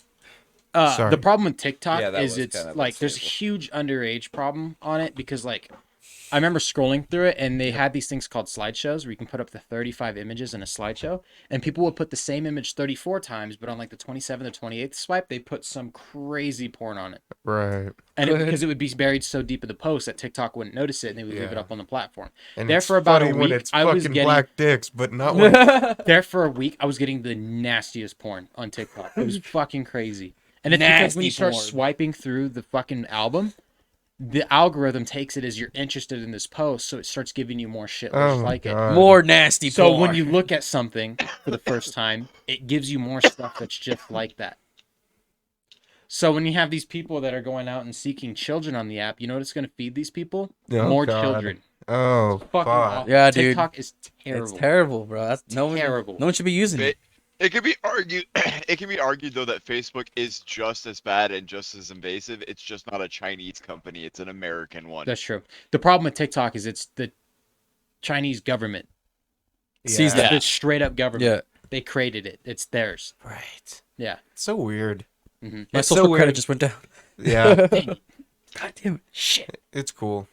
Sorry. the problem with TikTok Yeah, that is was it's kind of like there's a unstable. huge underage problem on it because like I remember scrolling through it and they had these things called slideshows where you can put up to 35 images in a slideshow and people would put the same image 34 times, but on like the 27th or 28th swipe, they put some crazy porn on it. Right. And Good. because it would be buried so deep in the post that TikTok wouldn't notice it and they would leave it Yeah. up on the platform. And There it's for about a funny when week, it's I was fucking getting- black dicks, but not when. There for a week, I was getting the nastiest porn on TikTok. It was fucking crazy. And it's because when you Nasty start porn. swiping through the fucking album, the algorithm takes it as you're interested in this post, so it starts giving you more shit Oh just my like it. God. More nasty So porn. when you look at something for the first time, it gives you more stuff that's just like that. So when you have these people that are going out and seeking children on the app, you know what it's going to feed these people? Oh, More God. children. Oh, Fucking fuck. awful. Yeah, dude. TikTok is terrible. It's terrible, bro. That's Terrible. No one should be using it. It can be argued. It can be argued though that Facebook is just as bad and just as invasive. It's just not a Chinese company. It's an American one. That's true. The problem with TikTok is it's the Chinese government. Sees Yeah. that. It's straight up government. Yeah. They created it. It's theirs. Right. Yeah. It's so weird. Mm-hmm. My It's so social credit weird. just went down. Yeah. Dang it. God damn it. Shit. It's cool.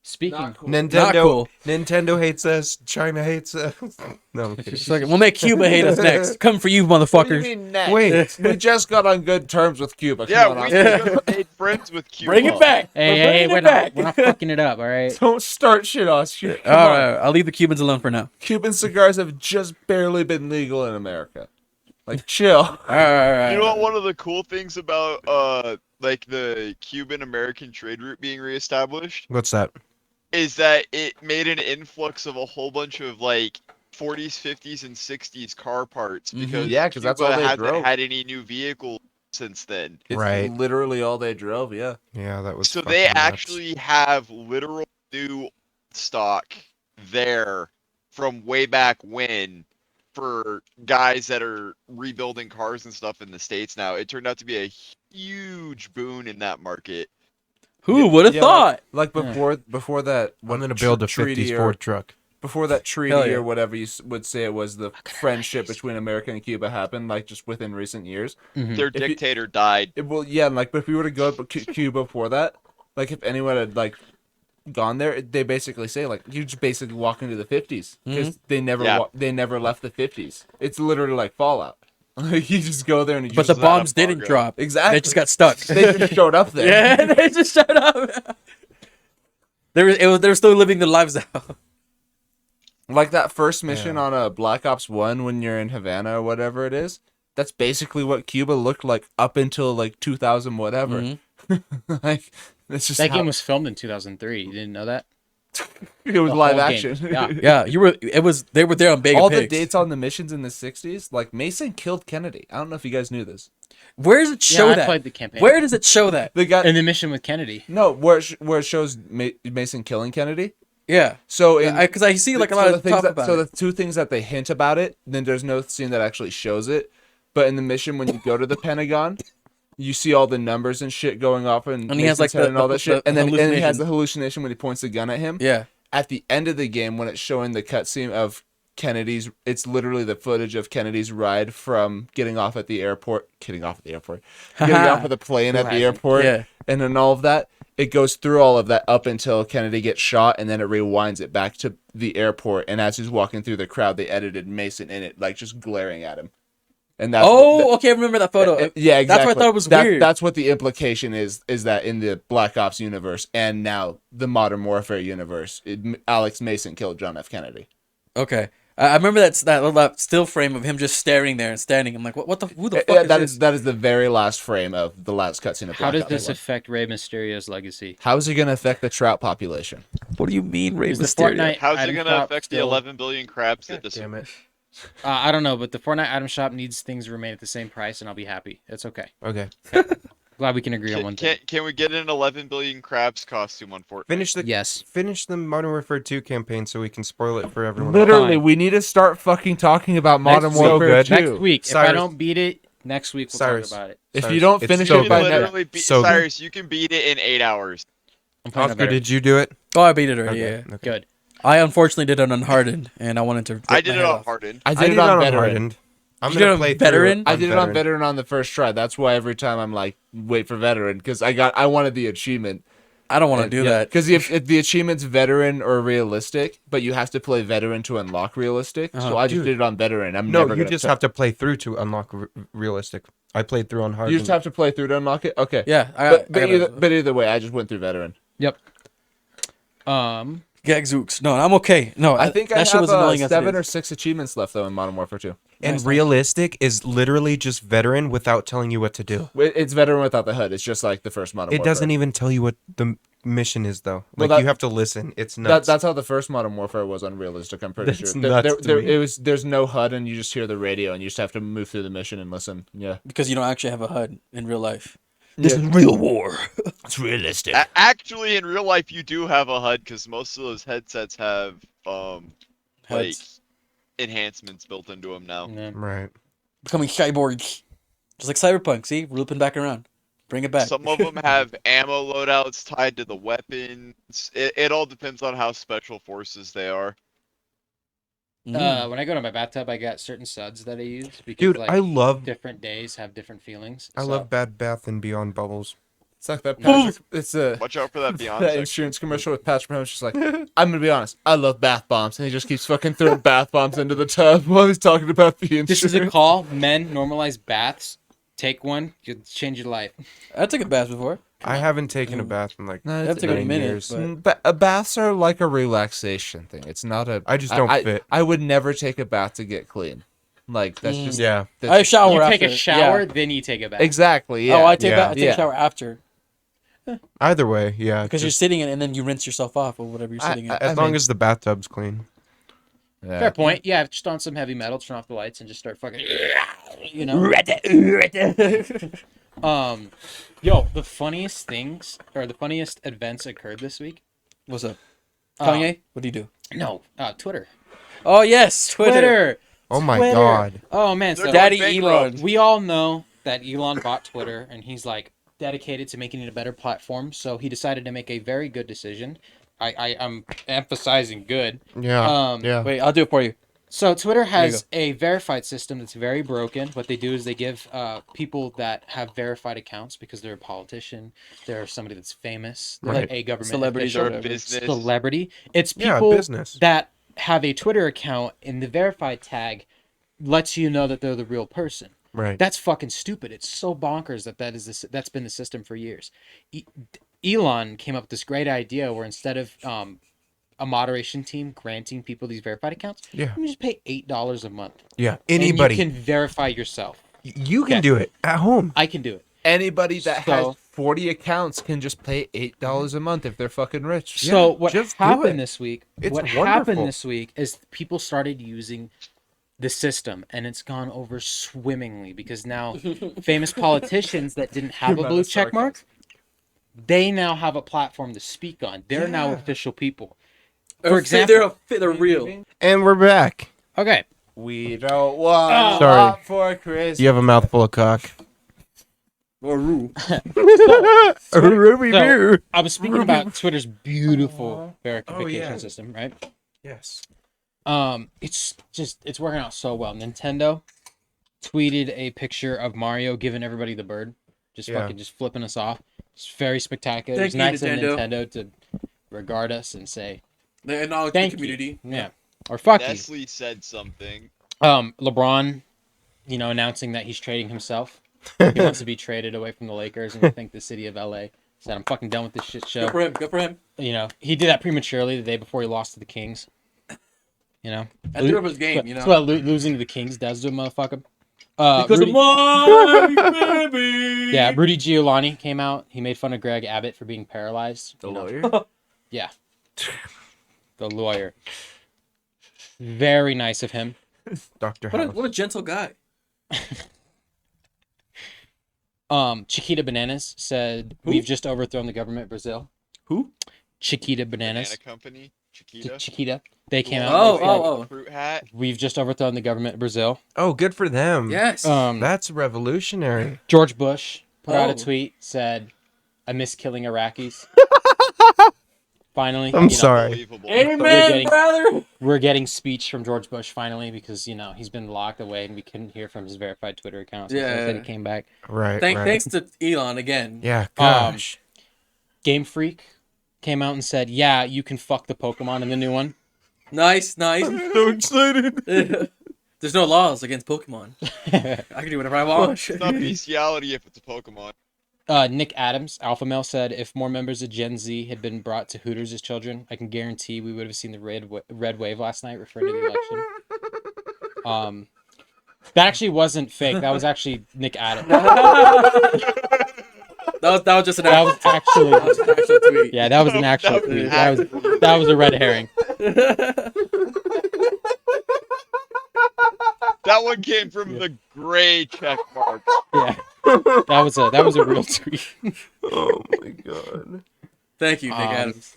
Speaking, Not cool. Not Nintendo, cool. Nintendo hates us. China hates us. No, I'm kidding. It's like, we'll make Cuba hate us next. Come for you, What do you motherfuckers. mean next? Wait. We just got on good terms with Cuba. Come Yeah, on, we Oscar. just made friends with Cuba. Bring it back. hey, We're we're bringing it not back. fucking it up, all right? Don't start shit, Oscar. Come All on. right, I'll leave the Cubans alone for now. Cuban cigars have just barely been legal in America. Like, chill. All right. You know what? One of the cool things about like the Cuban-American trade route being reestablished What's that? is that it made an influx of a whole bunch of like 40s, 50s, and 60s car parts because Yeah, 'cause that's Cuba all they hasn't drove. had any new vehicles since then. It's Right. literally all they drove, yeah. Yeah, that was. So fucking they nuts. actually have literal new stock there from way back when for guys that are rebuilding cars and stuff in the States now. It turned out to be a huge boon in that market. Who would have Yeah, thought? Like before that, I'm gonna build a treaty 50s or- Ford truck. before that treaty Hell yeah. or whatever you would say it was, the friendship between America and Cuba happened like just within recent years. Their If you- dictator died. Well, yeah, and like if we were to go to Cuba before that, like if anyone had like gone there, they basically say like you just basically walk into the 50s because they never Yeah. they never left the 50s. It's literally like Fallout. You just go there and you But just the bombs didn't progress. drop. Exactly. They just got stuck. they just showed up there. Yeah, they just showed up. They were still living their lives out. Like that first mission on a Black Ops 1 when you're in Havana or whatever it is. That's basically what Cuba looked like up until like 2000 whatever. Mm-hmm. Like it's just That how- game was filmed in 2003. You didn't know that? it was The live whole action. game. Yeah. Yeah, they were there on Big All the Pigs. dates on the missions in the 60s, like Mason killed Kennedy. I don't know if you guys knew this. Where does it show Yeah, I that? played the campaign. Where does it show that? The guy In the mission with Kennedy. No, where it shows Mason killing Kennedy. Yeah, So in because I see like a lot so the of things talk that, about so it. the two things that they hint about it, then there's no scene that actually shows it. But in the mission when you go to the Pentagon, you see all the numbers and shit going off and And he has, like, Mason's head and all the that shit. the And then he has hallucination. the hallucination when he points the gun at him. Yeah, At the end of the game when it's showing the cutscene of Kennedy's, it's literally the footage of Kennedy's ride from getting off at the airport, getting off of the plane at the airport, Yeah. and then all of that. It goes through all of that up until Kennedy gets shot, and then it rewinds it back to the airport. And as he's walking through the crowd, they edited Mason in it, like just glaring at him. And that's okay, I remember that photo. yeah, exactly. That's what I thought was weird. That's what the implication is that in the Black Ops universe and now the Modern Warfare universe, Alex Mason killed John F. Kennedy. Okay, I remember that still frame of him just staring there and standing. I'm like, who the fuck That is is this? that is the very last frame of the last cutscene of How Black does Ops this 1. affect Rey Mysterio's legacy? How is it going to affect the trout population? What do you mean, Rey Is the Mysterio? Fortnite How's it item gonna shop affect the still- 11 billion crabs that Damn it. I don't know, but the Fortnite item shop needs things to remain at the same price, and I'll be happy. It's okay. Okay. Glad we can agree on one thing. Can we get an 11 billion crabs costume on Fortnite? Yes. Finish the Modern Warfare 2 campaign so we can spoil it for everyone. Literally, Fine. we need to start fucking talking about Modern Next week. Warfare So good. 2. Next week. If Cyrus- I don't beat it, next week we'll Cyrus. talk about it. If Cyrus, you don't it's finish so it by good. next, Literally beat So good. Cyrus, you can beat it in 8 hours. I'm playing Oscar, better. did you do it? Oh, I beat it already. Okay. Yeah. Okay. Good. I unfortunately did it on hardened, and I wanted to. I rip did my it head on off. hardened. I I did it on veteran. hardened. I'm You did it gonna on play veteran? through I did it on veteran on the first try. That's why every time I'm like, wait for veteran because I wanted the achievement. I don't want to do that. Because if the achievement's veteran or realistic, but you have to play veteran to unlock realistic. So I just Dude. did it on veteran. I'm No, never you gonna just t- have to play through to unlock realistic. I played through on hard. You just have to play through to unlock it. Okay. Yeah, But either way, I just went through veteran. Yep. Gagzooks. No, I'm okay. No, I think I that shit have was annoying as it 7 is. or 6 achievements left though in Modern Warfare 2. And realistic is literally just veteran without telling you what to do. It's veteran without the HUD. It's just like the first Modern It Warfare. doesn't even tell you what the mission is though. Well, Like that- you have to listen. It's nuts. That's how the first Modern Warfare was unrealistic. I'm pretty That's sure. nuts to me. There's no HUD and you just hear the radio and you just have to move through the mission and listen. Yeah. Because you don't actually have a HUD in real life. This is real war. It's realistic. Actually, in real life, you do have a HUD because most of those headsets have like Heads. enhancements built into them now. Yeah. Right. Becoming cyborgs. Just like Cyberpunk, see? We're looping back around. Bring it back. Some of them have ammo loadouts tied to the weapons. It all depends on how special forces they are. When I go to my bathtub, I got certain suds that I use because Dude, like I love different days have different feelings. I So, love Bad Bath and Beyond bubbles. It's like that Patrick, it's a Watch out for that that Beyonce. insurance commercial with Patrick Mahomes just like, I'm gonna be honest, I love bath bombs, and he just keeps fucking throwing bath bombs into the tub while he's talking about the insurance. This is a call. Men normalize baths. Take one. You'll change your life. I took a bath before. I haven't taken a bath in like No, That took a 9 minute, years. but Baths are like a relaxation thing. It's not a. I just don't fit. I would never take a bath to get clean. Like that's just Yeah. that's I shower You after. take a shower, Yeah. then you take a bath. exactly. Yeah. Oh, I take Yeah. I take Yeah. a shower after Either way, yeah. because you're just- sitting in, and then you rinse yourself off or whatever you're sitting in. as long as the bathtub's clein. Yeah. Fair point. Yeah, just on some heavy metal, turn off the lights, and just start fucking. You know. Yo, the funniest things or the funniest events occurred this week. What's up, Uh, Kanye? What do you do? No, Twitter. Oh yes, Twitter. Oh my Twitter. God. Oh man, They're so Daddy going Elon. bankrupt. we all know that Elon bought Twitter, and he's like dedicated to making it a better platform. So he decided to make a very good decision. I'm emphasizing good. Yeah. yeah. Wait, I'll do it for you. So Twitter you has a verified system that's very broken. What they do is they give people that have verified accounts because they're a politician, they're somebody that's famous, Right. like a government Celebrities or official, Or whatever. business. celebrity. It's Yeah, people business. that have a Twitter account and the verified tag lets you know that they're the real person. Right. That's fucking stupid. It's so bonkers that's been the system for years. Elon came up with this great idea where instead of a moderation team granting people these verified accounts, Yeah. you can just pay $8 a month. Yeah. Anybody. And you can verify yourself. You can Okay. do it at home. I can do it. Anybody that So- has 40 accounts can just pay $8 a month if they're fucking rich. So what just do happened it. this week? It's what wonderful. happened this week is people started using the system, and it's gone over swimmingly because now famous politicians that didn't have a Amount blue of check mark, they now have a platform to speak on. They're now Yeah. official people. For example, they're real. And we're back. Okay. We don't want Oh. a Sorry. lot for Christmas. You have a mouthful of cock. Or Rue. Ruby So, beer. I was speaking about Twitter's beautiful verification system, right? Yes. It's working out so well. Nintendo tweeted a picture of Mario giving everybody the bird, just Yeah. fucking just flipping us off. It's very spectacular. Thank It's you, nice of Nintendo. Nintendo to regard us and say They acknowledge the thank community. you. Yeah, or fuck you. Nestle said something. LeBron, announcing that he's trading himself. He wants to be traded away from the Lakers, and I think the city of LA said, "I'm fucking done with this shit show." Good for him. Good for him. He did that prematurely the day before he lost to the Kings. At the end of his game, That's what losing to the Kings does to a motherfucker. Because Rudy, of my baby. yeah, Rudy Giuliani came out. He made fun of Greg Abbott for being paralyzed. The you know. lawyer? Yeah. The lawyer. Very nice of him. Dr. What a, House. what a gentle guy. Chiquita Bananas said, "We've just overthrown the government of Brazil." Who? Chiquita Banana Bananas. company. Chiquita. Chiquita. They came The out. one and with they said, oh. Fruit hat. We've just overthrown the government of Brazil. Oh, good for them. Yes. That's revolutionary. George Bush put out a Oh. tweet, said, "I miss killing Iraqis." Finally, I'm sorry. Unbelievable. We're Amen, getting- brother. we're getting speech from George Bush finally because he's been locked away and we couldn't hear from his verified Twitter account. So Yeah. he said he came back. Right. Thanks right. to Elon again. Yeah. Gosh. Game Freak came out and said, "Yeah, you can fuck the Pokemon in the new one." Nice, nice. so excited. There's no laws against Pokemon. I can do whatever I want. It's not bestiality if it's a Pokemon. Nick Adams, Alpha Male, said, "If more members of Gen Z had been brought to Hooters as children, I can guarantee we would have seen the red wave last night," referring to the election. That actually wasn't fake. That was actually Nick Adams. That was just an That was actually, that was an actual tweet. yeah, that was an actual That was tweet. an That was a red herring. That one came from the gray check mark. Yeah, that was a real tweet. Oh my god. Thank you, Nick Adams.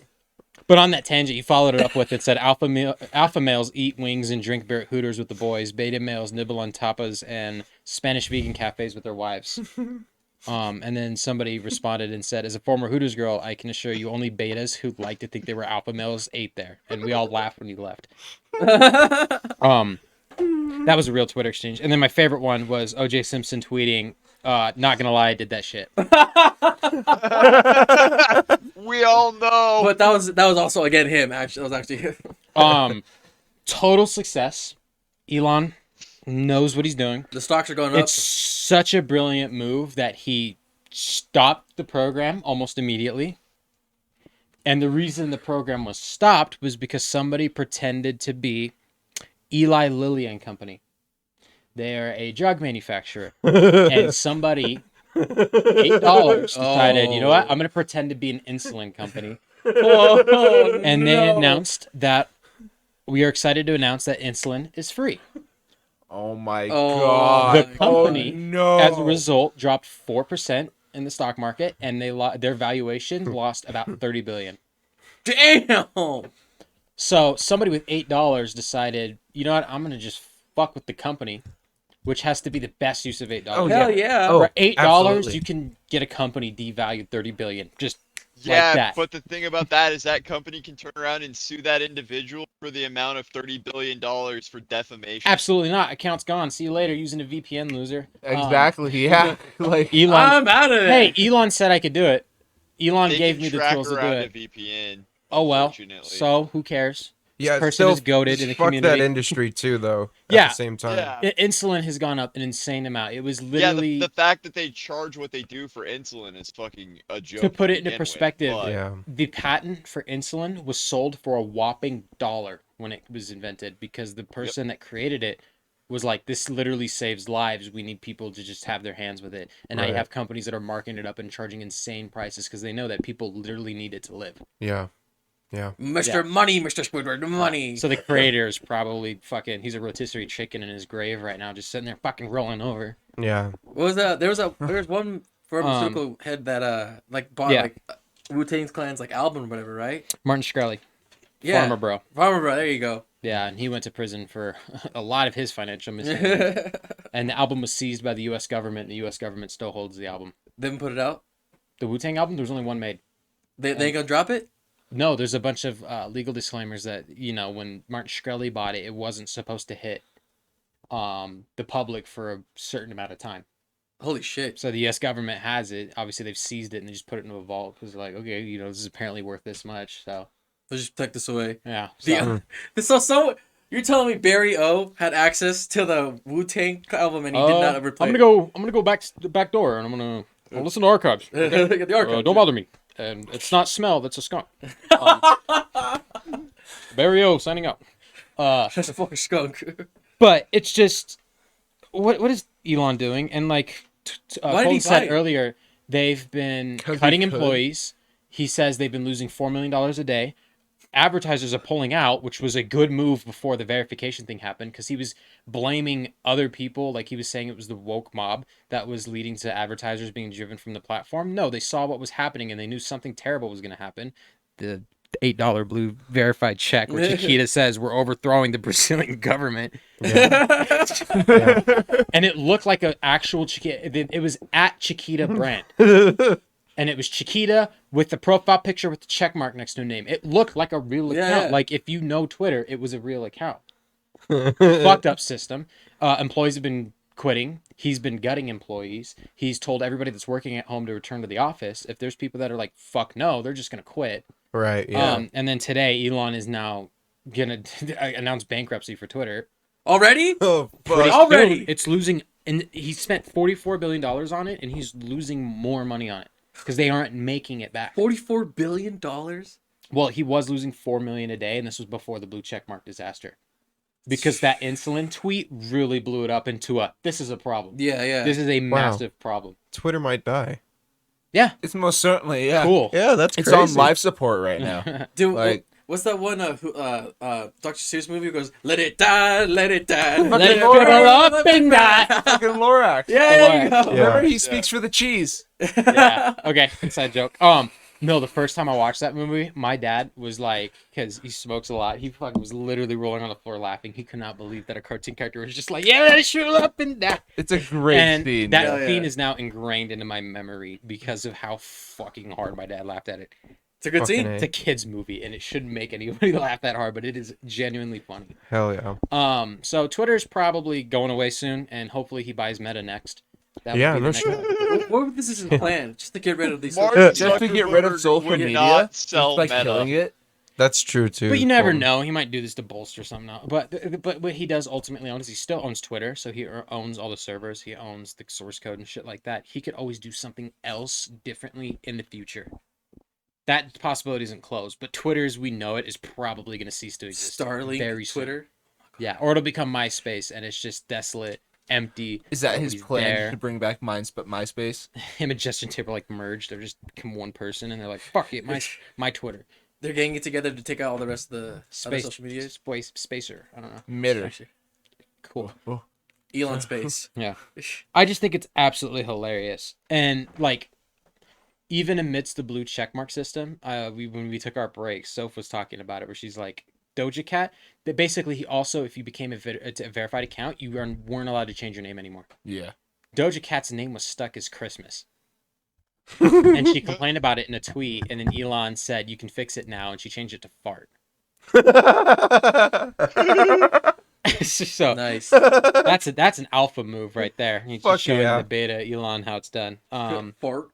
But on that tangent, you followed it up with it said alpha males eat wings and drink beer at Hooters with the boys. Beta males nibble on tapas and Spanish vegan cafes with their wives. And then somebody responded and said, "As a former Hooters girl, I can assure you only betas who like to think they were alpha males ate there." And we all laughed when he left. That was a real Twitter exchange. And then my favorite one was O.J. Simpson tweeting, Not gonna lie, I did that shit. We all know. But that was also again him. Actually, that was actually Total success. Elon knows what he's doing. the stocks are going up. It's such a brilliant move that he stopped the program almost immediately. And the reason the program was stopped was because somebody pretended to be Eli Lilly and Company. They're a drug manufacturer. And somebody, $8, decided, you know what? I'm going to pretend to be an insulin company. And they announced that we are excited to announce that insulin is free. Oh my Oh. god. The company, no. as a result, dropped 4% in the stock market, and their valuation lost about $30 billion. Damn. So somebody with $8 decided, you know what? I'm gonna just fuck with the company, which has to be the best use of $8. Oh, Hell yeah. Oh, For $8, absolutely. you can get a company devalued $30 billion. Just Yeah, like that. but the thing about that is that company can turn around and sue that individual for the amount of $30 billion for defamation. Absolutely not. Account's gone. See you later. Using a VPN, loser. Exactly. Yeah. Like Elon. I'm out of it. Hey, Elon said I could do it. Elon They gave can me the track tools to do around it. a VPN. Oh well. Unfortunately. So who cares? Yeah, person still is goated in the fuck community. that industry too, though. At Yeah. the same time. Yeah. Insulin has gone up an insane amount. It was Yeah, literally the fact that they charge what they do for insulin is fucking a joke. to put it into begin with, perspective. but- Yeah. The patent for insulin was sold for a whopping $1 when it was invented because the person that created it was like, this literally saves lives. We need people to just have their hands with it. And now you Right. have companies that are marking it up and charging insane prices because they know that people literally need it to live. Yeah. Yeah. Mr. Money, Mr. Squidward, money. So the creator is probably fucking, he's a rotisserie chicken in his grave right now, just sitting there fucking rolling over. Yeah. What was that? There was one pharmaceutical head that like bought Yeah. like Wu-Tang Clan's like album or whatever, right? Martin Shkreli, Yeah. Farmer Bro. Farmer Bro, there you go. Yeah, and he went to prison for a lot of his financial misdemeanors. And the album was seized by the U.S. government, and the U.S. government still holds the album. They didn't put it out. The Wu-Tang album, there was only one made. They ain't gonna drop it. No, there's a bunch of legal disclaimers that, you know, when Martin Shkreli bought it, it wasn't supposed to hit the public for a certain amount of time. Holy shit. So the U.S. government has it. Obviously, they've seized it and they just put it into a vault because they're like, okay, you know, this is apparently worth this much. So, Let's just tuck this away. yeah. Yeah. So you're telling me Barry O had access to the Wu-Tang album and he did not ever play? I'm gonna go back to the back door and I'm gonna listen to archives. Okay? Get the archive. Don't bother me. And it's not smell, that's a skunk. Barry O signing out. That's a fucking skunk. But it's just, what is Elon doing? And like Why did he Colton said buy it? earlier, they've been 'Cause he cutting could. employees. He says they've been losing $4 million a day. Advertisers are pulling out, which was a good move before the verification thing happened because he was blaming other people. Like he was saying it was the woke mob that was leading to advertisers being driven from the platform. No, they saw what was happening and they knew something terrible was going to happen. The $8 blue verified check where Chiquita says we're overthrowing the Brazilian government. And it looked like an actual Chiquita. It was at Chiquita brand. And it was Chiquita with the profile picture with the check mark next to a name. It looked like a real account. Yeah. Like if you know Twitter, it was a real account. Fucked up system. Employees have been quitting. He's been gutting employees. He's told everybody that's working at home to return to the office. If there's people that are like, fuck no, they're just going to quit. Right. Yeah. And then today, Elon is now going to announce bankruptcy for Twitter. Already? Oh, Pretty fuck. Already? soon. It's losing, and he spent $44 billion on it, and he's losing more money on it because they aren't making it back. $44 billion? Well, he was losing $4 million a day, and this was before the blue checkmark disaster. Because that insulin tweet really blew it up into this is a problem. Yeah, yeah. This is a massive problem. Twitter might die. Yeah. it's most certainly Cool. Yeah, that's It's crazy. on life support right now. Dude, like- what's that one Dr. Seuss movie who goes, let it die, let it die. Let it fill up and die. Fucking Lorax. Yeah, there you go. Yeah. Remember, he speaks for the cheese. Yeah. Okay. Inside joke. No, the first time I watched that movie, my dad was like, because he smokes a lot, he fucking was literally rolling on the floor laughing. He could not believe that a cartoon character was just like, yeah, let it shoot up and down. It's a great And scene. that Yeah. scene is now ingrained into my memory because of how fucking hard my dad laughed at it. It's a good Fucking scene. A. It's a kid's movie, and it shouldn't make anybody laugh that hard, but it is genuinely funny. Hell yeah. So Twitter's probably going away soon, and hopefully he buys Meta next. That would Yeah, be the no next shit. one. What if this is his plan? Just to get rid of these. Mark social Just to media? get rid of Zuckerberg social would media, not just sell like Meta. killing it. That's true too. But you never Colton. know. He might do this to bolster something now. But what he does ultimately own is he still owns Twitter, so he owns all the servers. He owns the source code and shit like that. He could always do something else differently in the future. That possibility isn't closed. But Twitter, as we know it, is probably going to cease to exist Starlink, very soon. Twitter. Yeah, or it'll become MySpace, and it's just desolate, empty. Is that his nobody's plan there. to bring back MySpace? Him and Justin Timberlake merged. They're just become one person, and they're like, "Fuck it, my Twitter." They're getting it together to take out all the rest of the other Space, social media. Spacer. I don't know. Mitter. Cool. Elon Space. Yeah. I just think it's absolutely hilarious. And like even amidst the blue checkmark system, when we took our break, Soph was talking about it where she's like Doja Cat, that basically he also, if you became a verified account, you weren't allowed to change your name anymore. Yeah. Doja Cat's name was stuck as Christmas. And she complained about it in a tweet, and then Elon said you can fix it now, and she changed it to fart. So Nice. that's an alpha move right there. He's Fuck just showing yeah. the beta Elon how it's done. Fart.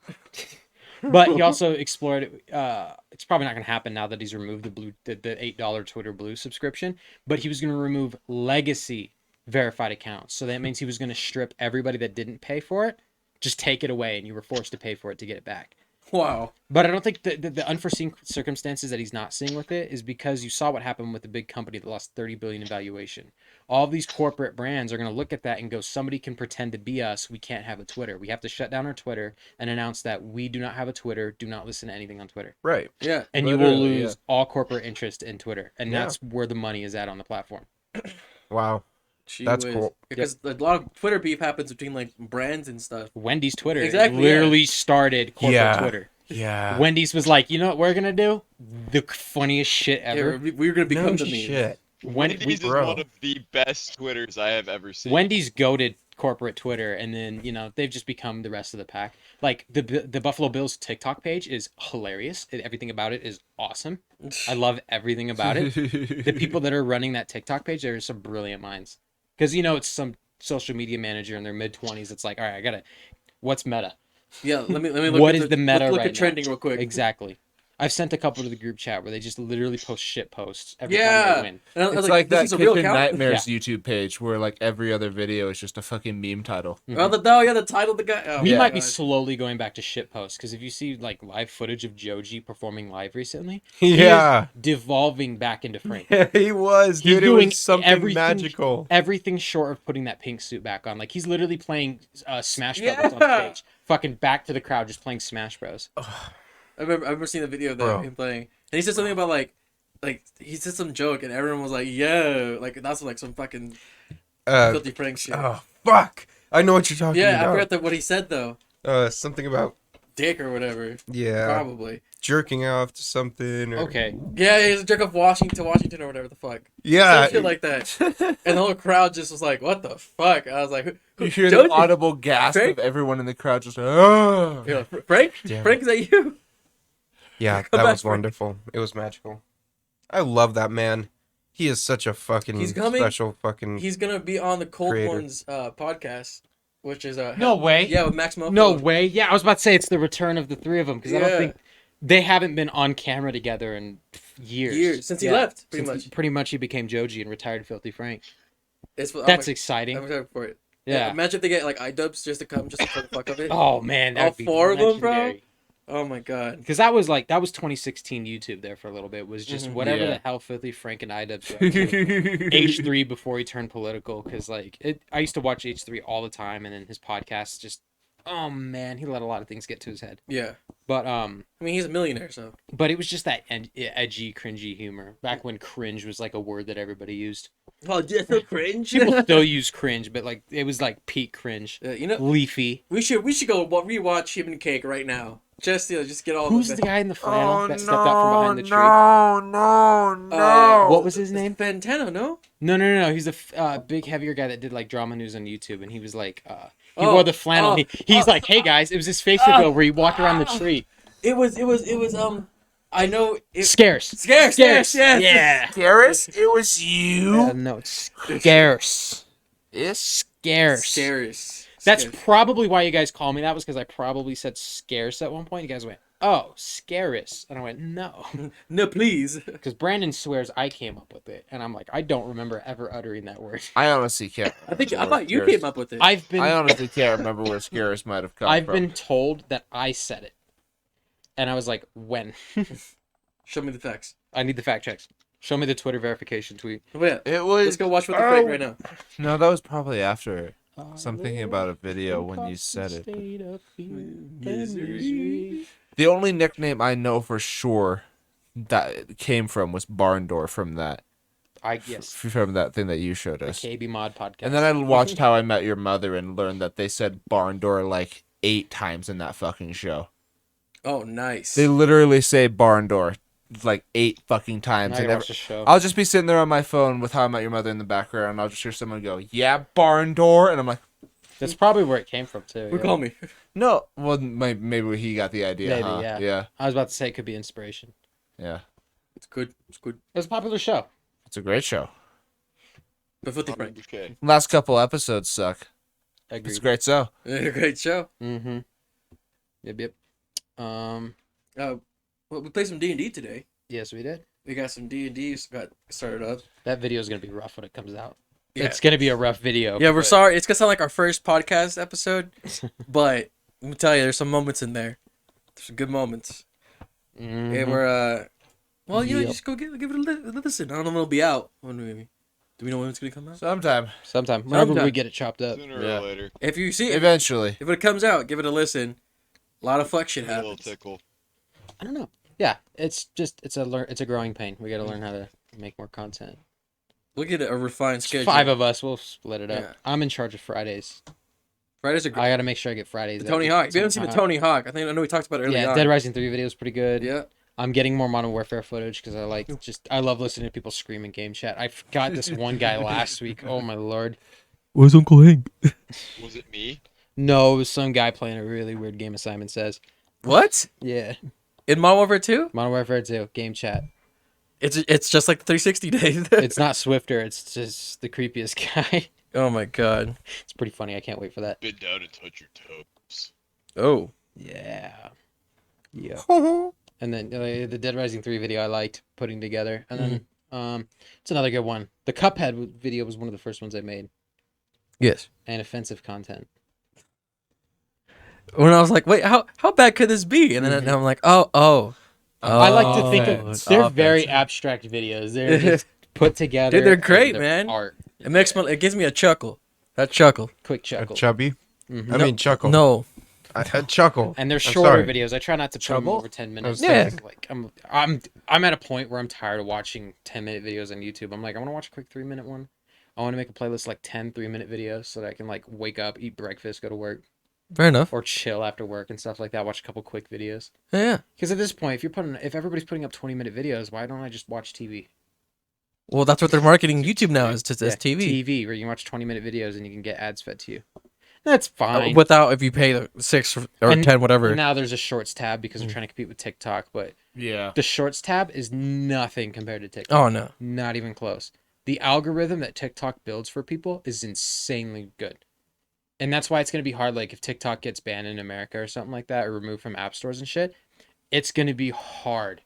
But he also explored it's probably not going to happen now that he's removed the $8 Twitter Blue subscription, but he was going to remove legacy verified accounts. So that means he was going to strip everybody that didn't pay for it, just take it away, and you were forced to pay for it to get it back. Wow. But I don't think the unforeseen circumstances that he's not seeing with it is because you saw what happened with the big company that lost $30 billion in valuation. All these corporate brands are going to look at that and go, somebody can pretend to be us. We can't have a Twitter. We have to shut down our Twitter and announce that we do not have a Twitter. Do not listen to anything on Twitter. Right. Yeah. And you will Literally, lose all corporate interest in Twitter. And Yeah. that's where the money is at on the platform. Wow. Gee That's whiz. cool. Because a lot of Twitter beef happens between like brands and stuff. Wendy's Twitter Exactly, literally started corporate Yeah. Twitter. Yeah. Wendy's was like, you know what we're going to do? The funniest shit ever. Yeah, we were gonna become No the meme. shit. Wendy's is bro. one of the best Twitters I have ever seen. Wendy's goated corporate Twitter, and then they've just become the rest of the pack. Like the Buffalo Bills TikTok page is hilarious. Everything about it is awesome. I love everything about it. The people that are running that TikTok page, they're some brilliant minds. Because it's some social media manager in their mid-20s. It's like, all right, what's meta? Yeah, let me look. What at is the meta Look right at trending now? real quick. Exactly. I've sent a couple to the group chat where they just literally post shit posts every time Yeah. they win. And I was It's like this that is a real Kitchen account? Nightmares YouTube page where like every other video is just a fucking meme title. Oh, the title of the guy. Oh, We my might be God. slowly going back to shit posts because if you see like live footage of Joji performing live recently, Yeah. he is devolving back into Frank. He was, He's dude. It doing was something everything- magical. Everything short of putting that pink suit back on. Like he's literally playing Smash Bros on Yeah. stage, fucking back to the crowd, just playing Smash Bros. I remember seeing the video of that Bro. him playing, and he said something about like he said some joke, and everyone was like, "Yo!" Like that's like some fucking filthy prank shit. Oh, fuck. I know what you're talking Yeah, I about. forgot what he said though. Something about, Dick or whatever. yeah, Probably. jerking off to something. Or... Okay, Yeah, he's a jerk off Washington or whatever the fuck. Yeah. Some shit like that. And the whole crowd just was like, "What the fuck?" I was like, You hear Joji? the audible gasp Frank? of everyone in the crowd just oh. You know, Frank? Damn. Frank, is that you? Yeah, Come that back, was Frank. wonderful. It was magical. I love that man. He is such a fucking He's coming. special fucking. He's gonna be on the Cold Creator. Ones podcast, which is no way. yeah, with Max Mofo. No way. Yeah, I was about to say it's the return of the three of them because I Yeah. don't think they haven't been on camera together in years. Since he left, pretty Since much. Pretty much he became Joji and retired Filthy Frank. It's That's I'm exciting. excited for it. Yeah. Imagine if they get like iDubbbz just to come just for the fuck of it. Oh man, All that'd be four of them, bro? legendary. Oh my god. Because that was 2016 YouTube there for a little bit. Was just Mhm. whatever Yeah. the hell Filthy Frank and iDubbbz were up to. H3 before he turned political. Because I used to watch H3 all the time, and then his podcast just, oh man, he let a lot of things get to his head. Yeah. But I mean, he's a millionaire, so. but it was just that edgy, cringy humor back when cringe was like a word that everybody used. Oh, just so cringe. People still use cringe, but like it was like peak cringe, You know, leafy. we should go rewatch Him and Cake right now. Just just get all Who's the the guy in the flannel that stepped out from behind the tree? no. What was his name? Fantano, no? No. He's a big, heavier guy that did like drama news on YouTube, and he was like, he Oh, wore the flannel. oh, He's like, hey guys, it was his Facebook oh, where he walked around the tree. It was I know it Scarce. Scarce, yes. Yeah. Garrus, it was you. No, it's scarce. It's Scarce. Scarce. That's probably why you guys call me that, was because I probably said scarce at one point. You guys went, oh, scarce. And I went, no. No, please. Because Brandon swears I came up with it. And I'm like, I don't remember ever uttering that word. I honestly can't. I thought you came up with it. I've been I honestly can't remember where Scarce might have come I've from. been told that I said it. And I was like, when? Show me the facts. I need the fact checks. Show me the Twitter verification tweet. Oh, yeah. It was. Let's go watch what the fake right now. No, that was probably after. So I'm thinking about a video when you said it. The only nickname I know for sure that it came from was Barn Door from that. Yes. From that thing that you showed The us. KB Mod podcast. And then I watched How I Met Your Mother and learned that they said Barn Door like 8 times in that fucking show. Oh, nice. They literally say Barn Door like 8 fucking times. Now I And gotta watch the show. I'll just be sitting there on my phone with How I Met Your Mother in the background, and I'll just hear someone go, "Yeah, Barn Door," and I'm like, That's probably where it came from too. Who called me? "No." Well, maybe he got the idea. Maybe, huh? yeah. Yeah. I was about to say it could be inspiration. Yeah. It's good. It's good. It was a popular show. It's a great show. But 50 frank. 100K. Last couple episodes suck. Agreed. It's a great show. Great show. Mm-hmm. Yep. Well, we played some D&D today. Yes, we did. We got some D&D got started up. That video is gonna be rough when it comes out. Yeah. It's gonna be a rough video. Yeah, we're but- sorry. It's gonna sound like our first podcast episode, but let me tell you, there's some moments in there. There's some good moments. Mhm. And we're well, you know, Yep. just go give it a listen. I don't know when it'll be out. When do we know when it's gonna come out? Sometime. Sometime. Whenever Sometime. we get it chopped up. Sooner Yeah. or later. If you see it, Eventually. if it comes out, give it a listen. A lot of fuck shit A little happens. tickle. I don't know. Yeah, it's a growing pain. We got to learn how to make more content. Look at a refined schedule. 5 of us. We'll split it up. Yeah. I'm in charge of Fridays. Fridays are great. I got to make sure I get Fridays. The out. Tony Hawk. If you haven't seen the Tony Hawk, I know we talked about it earlier. Yeah, Dead Rising 3 video is pretty good. Yeah. I'm getting more Modern Warfare footage because I love listening to people scream in game chat. I forgot this one guy last week. Oh my lord. Where's Uncle Hank? Was it me? No, it was some guy playing a really weird game of Simon Says. What? Yeah. In Modern Warfare 2? Modern Warfare 2, game chat. It's just like the 360 days. It's not Swifter, it's just the creepiest guy. Oh my god. It's pretty funny. I can't wait for that. Bend down and touch your toes. Oh. Yeah. Yeah. And then the Dead Rising 3 video I liked putting together. And then it's another good one. The Cuphead video was one of the first ones I made. Yes. And offensive content. When I was like, wait, how bad could this be? And then I'm like, oh. I like to think of it's they're very offensive. abstract videos. They're just put together. Dude, they're and great, they're man. Art. It gives me a chuckle. That chuckle. Quick chuckle. Chubby. Mhm. I mean chuckle. No. A chuckle. And they're I'm shorter sorry. videos. I try not to put them Trouble? over 10 minutes. Yeah. Like I'm at a point where I'm tired of watching 10-minute videos on YouTube. I'm like, I want to watch a quick 3-minute one. I want to make a playlist like 10 3-minute videos so that I can like wake up, eat breakfast, go to work, Fair enough. or chill after work and stuff like that. Watch a couple quick videos. Yeah. Because at this point, if everybody's putting up 20-minute videos, why don't I just watch TV? Well, that's what they're marketing YouTube now is as Yeah, TV. TV, where you can watch 20-minute videos and you can get ads fed to you. That's fine. Without if you pay the 6 or And 10, whatever. Now there's a shorts tab because they're trying to compete with TikTok, but Yeah. the shorts tab is nothing compared to TikTok. Oh no. Not even close. The algorithm that TikTok builds for people is insanely good. And that's why it's going to be hard. Like if TikTok gets banned in America or something like that, or removed from app stores and shit, it's going to be hard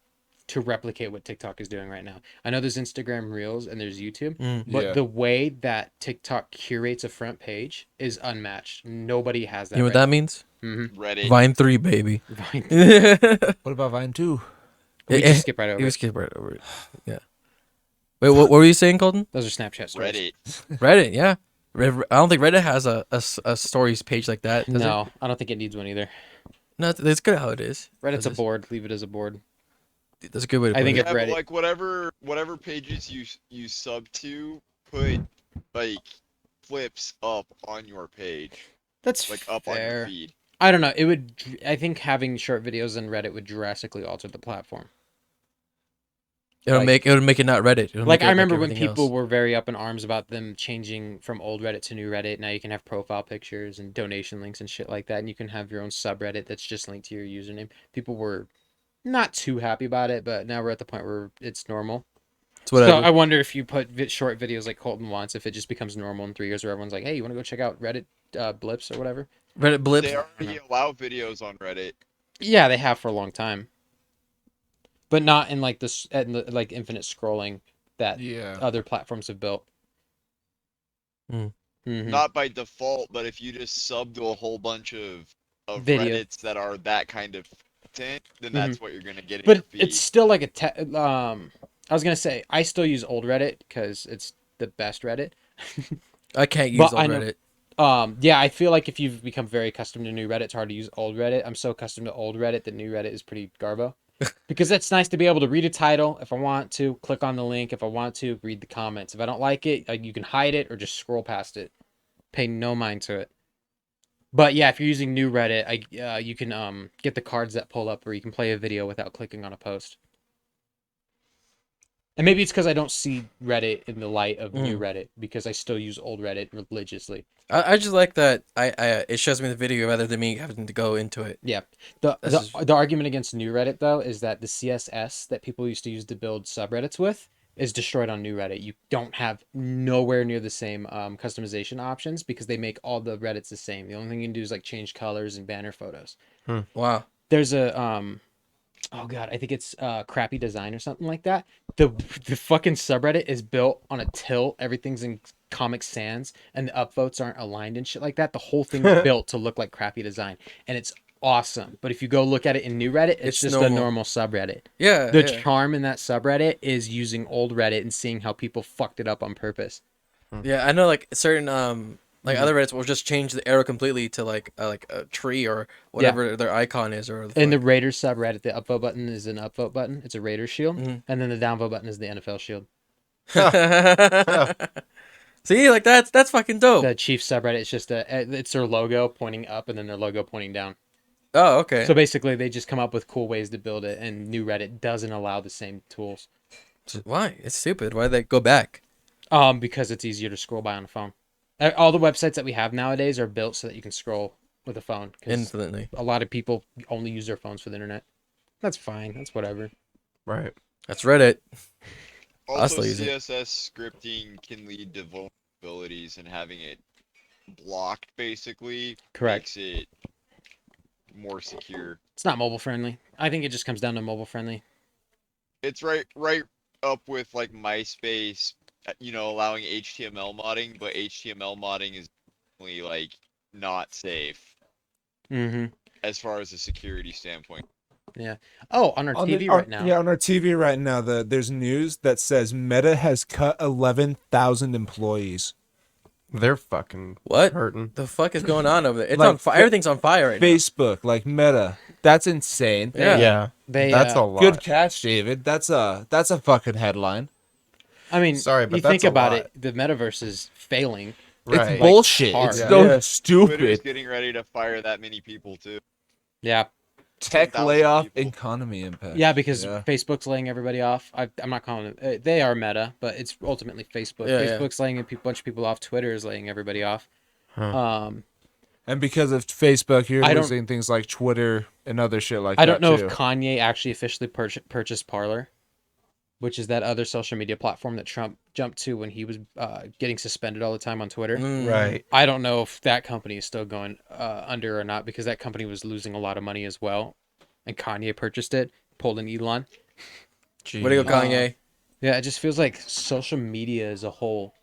to replicate what TikTok is doing right now. I know there's Instagram Reels and there's YouTube, but Yeah. the way that TikTok curates a front page is unmatched. Nobody has that. You know what that means? Reddit. Vine 3, baby. that? What about Vine 2? We just skip right over. You it. skip right over it. Yeah. Wait, what were you saying, Colton? Those are Snapchat stories. Reddit. Reddit, yeah. I don't think Reddit has a stories page like that. Does No, I don't think it needs one either. It? No, it's good how it is. Reddit's a That's board. Leave it as a board. That's a good way to I put think it. it's Yeah, but, Reddit. like whatever pages you sub to, put like flips up on your page, That's like up on your fair. feed. I don't know. It would. I think having short videos on Reddit would drastically alter the platform. It'll like- make it not Reddit. It'll Like make it I remember when everything people else. were very up in arms about them changing from old Reddit to new Reddit. Now you can have profile pictures and donation links and shit like that, and you can have your own subreddit that's just linked to your username. People were not too happy about it, but now we're at the point where it's normal. It's whatever. So I wonder if you put short videos like Colton wants, if it just becomes normal in 3 years, where everyone's like, "Hey, you want to go check out Reddit blips or whatever. Reddit blips. They already allow videos on Reddit. Yeah, they have for a long time, but not in like this like infinite scrolling that Yeah. other platforms have built. Mm. Mhm. Not by default, but if you just sub to a whole bunch of Video. Reddits that are that kind of content, then that's what you're gonna get in But your feed. it's still like I was gonna say I still use old Reddit because it's the best Reddit. I can't use But old I know- Reddit. Yeah, I feel like if you've become very accustomed to new Reddit, it's hard to use old Reddit. I'm so accustomed to old Reddit that new Reddit is pretty garbo. Because it's nice to be able to read a title if I want to, click on the link if I want to, read the comments. If I don't like it, you can hide it or just scroll past it. Pay no mind to it. But yeah, if you're using new Reddit, you can get the cards that pull up where you can play a video without clicking on a post. And maybe it's because I don't see Reddit in the light of new Reddit because I still use old Reddit religiously. I just like that I it shows me the video rather than me having to go into it. Yeah. The This is- the argument against new Reddit though is that the CSS that people used to use to build subreddits with is destroyed on new Reddit. You don't have nowhere near the same customization options because they make all the Reddits the same. The only thing you can do is like change colors and banner photos. Wow. There's a oh god, I think it's crappy design or something like that. The fucking subreddit is built on a tilt. Everything's in Comic Sans and the upvotes aren't aligned and shit like that. The whole thing's built to look like crappy design and it's awesome. But if you go look at it in new Reddit, it's just a normal subreddit. Yeah. The yeah. charm in that subreddit is using old Reddit and seeing how people fucked it up on purpose. Yeah, I know like certain like other Reddits will just change the arrow completely to like a tree or whatever their icon is or In the Raiders subreddit, the upvote button is an upvote button. It's a Raiders shield. Mhm. And then the downvote button is the NFL shield. See, like that's fucking dope. The Chiefs subreddit is just it's their logo pointing up and then their logo pointing down. Oh, okay. So basically they just come up with cool ways to build it and new Reddit doesn't allow the same tools. Why? It's stupid. Why they go back? Because it's easier to scroll by on a phone. All the websites that we have nowadays are built so that you can scroll with a phone. 'Cause Infinitely. a lot of people only use their phones for the internet. That's fine. That's whatever. Right. That's Reddit. I'll Also, still use it. CSS scripting can lead to vulnerabilities, and having it blocked basically Correct. makes it more secure. It's not mobile friendly. I think it just comes down to mobile friendly. It's right up with like MySpace, allowing HTML modding, but HTML modding is definitely like not safe Mm-hmm. as far as a security standpoint. Oh, on our TV right now. Yeah, on our TV right now, there's news that says Meta has cut 11,000 employees. They're fucking What? hurting. The fuck is going on over there? It's Like, on fire. Everything's on fire right Facebook, like Meta. That's insane. Yeah. Yeah, They, that's a lot. Good catch, David. That's a fucking headline. I mean, Sorry, but you that's think a about lot. it, the metaverse is failing. Right. It's bullshit. hard. It's Yeah. so Yeah. stupid. Twitter's getting ready to fire that many people too. Yeah. Tech 10,000 layoff, people. economy impact. Yeah, because Yeah. Facebook's laying everybody off. I'm not calling it. They are Meta, but it's ultimately Facebook. Yeah, yeah. Facebook's laying a bunch of people off. Twitter is laying everybody off. And because of Facebook, you're I don't- losing things like Twitter and other shit like I that don't know too. if Kanye actually officially purchased Parler, which is that other social media platform that Trump jumped to when he was getting suspended all the time on Twitter. Right. I don't know if that company is still going under or not because that company was losing a lot of money as well. And Kanye purchased it, pulled an Elon. Way to go, Kanye. Yeah, it just feels like social media as a whole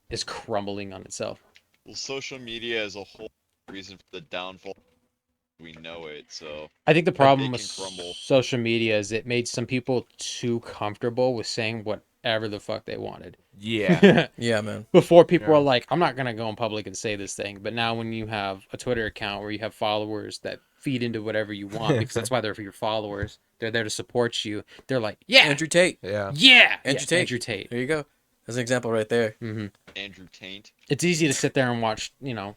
is crumbling on itself. Well, social media as a whole reason for the downfall. We know it, so I think the problem they with can crumble. social media is it made some people too comfortable with saying whatever the fuck they wanted. Yeah. Yeah, man. Before people were like, I'm not gonna go in public and say this thing, but now when you have a Twitter account where you have followers that feed into whatever you want, because that's why they're for your followers, they're there to support you. They're like, yeah, Andrew Tate. Yeah. yeah, Andrew yeah, Tate. Andrew Tate. There you go. That's an example right there. Andrew Taint. It's easy to sit there and watch,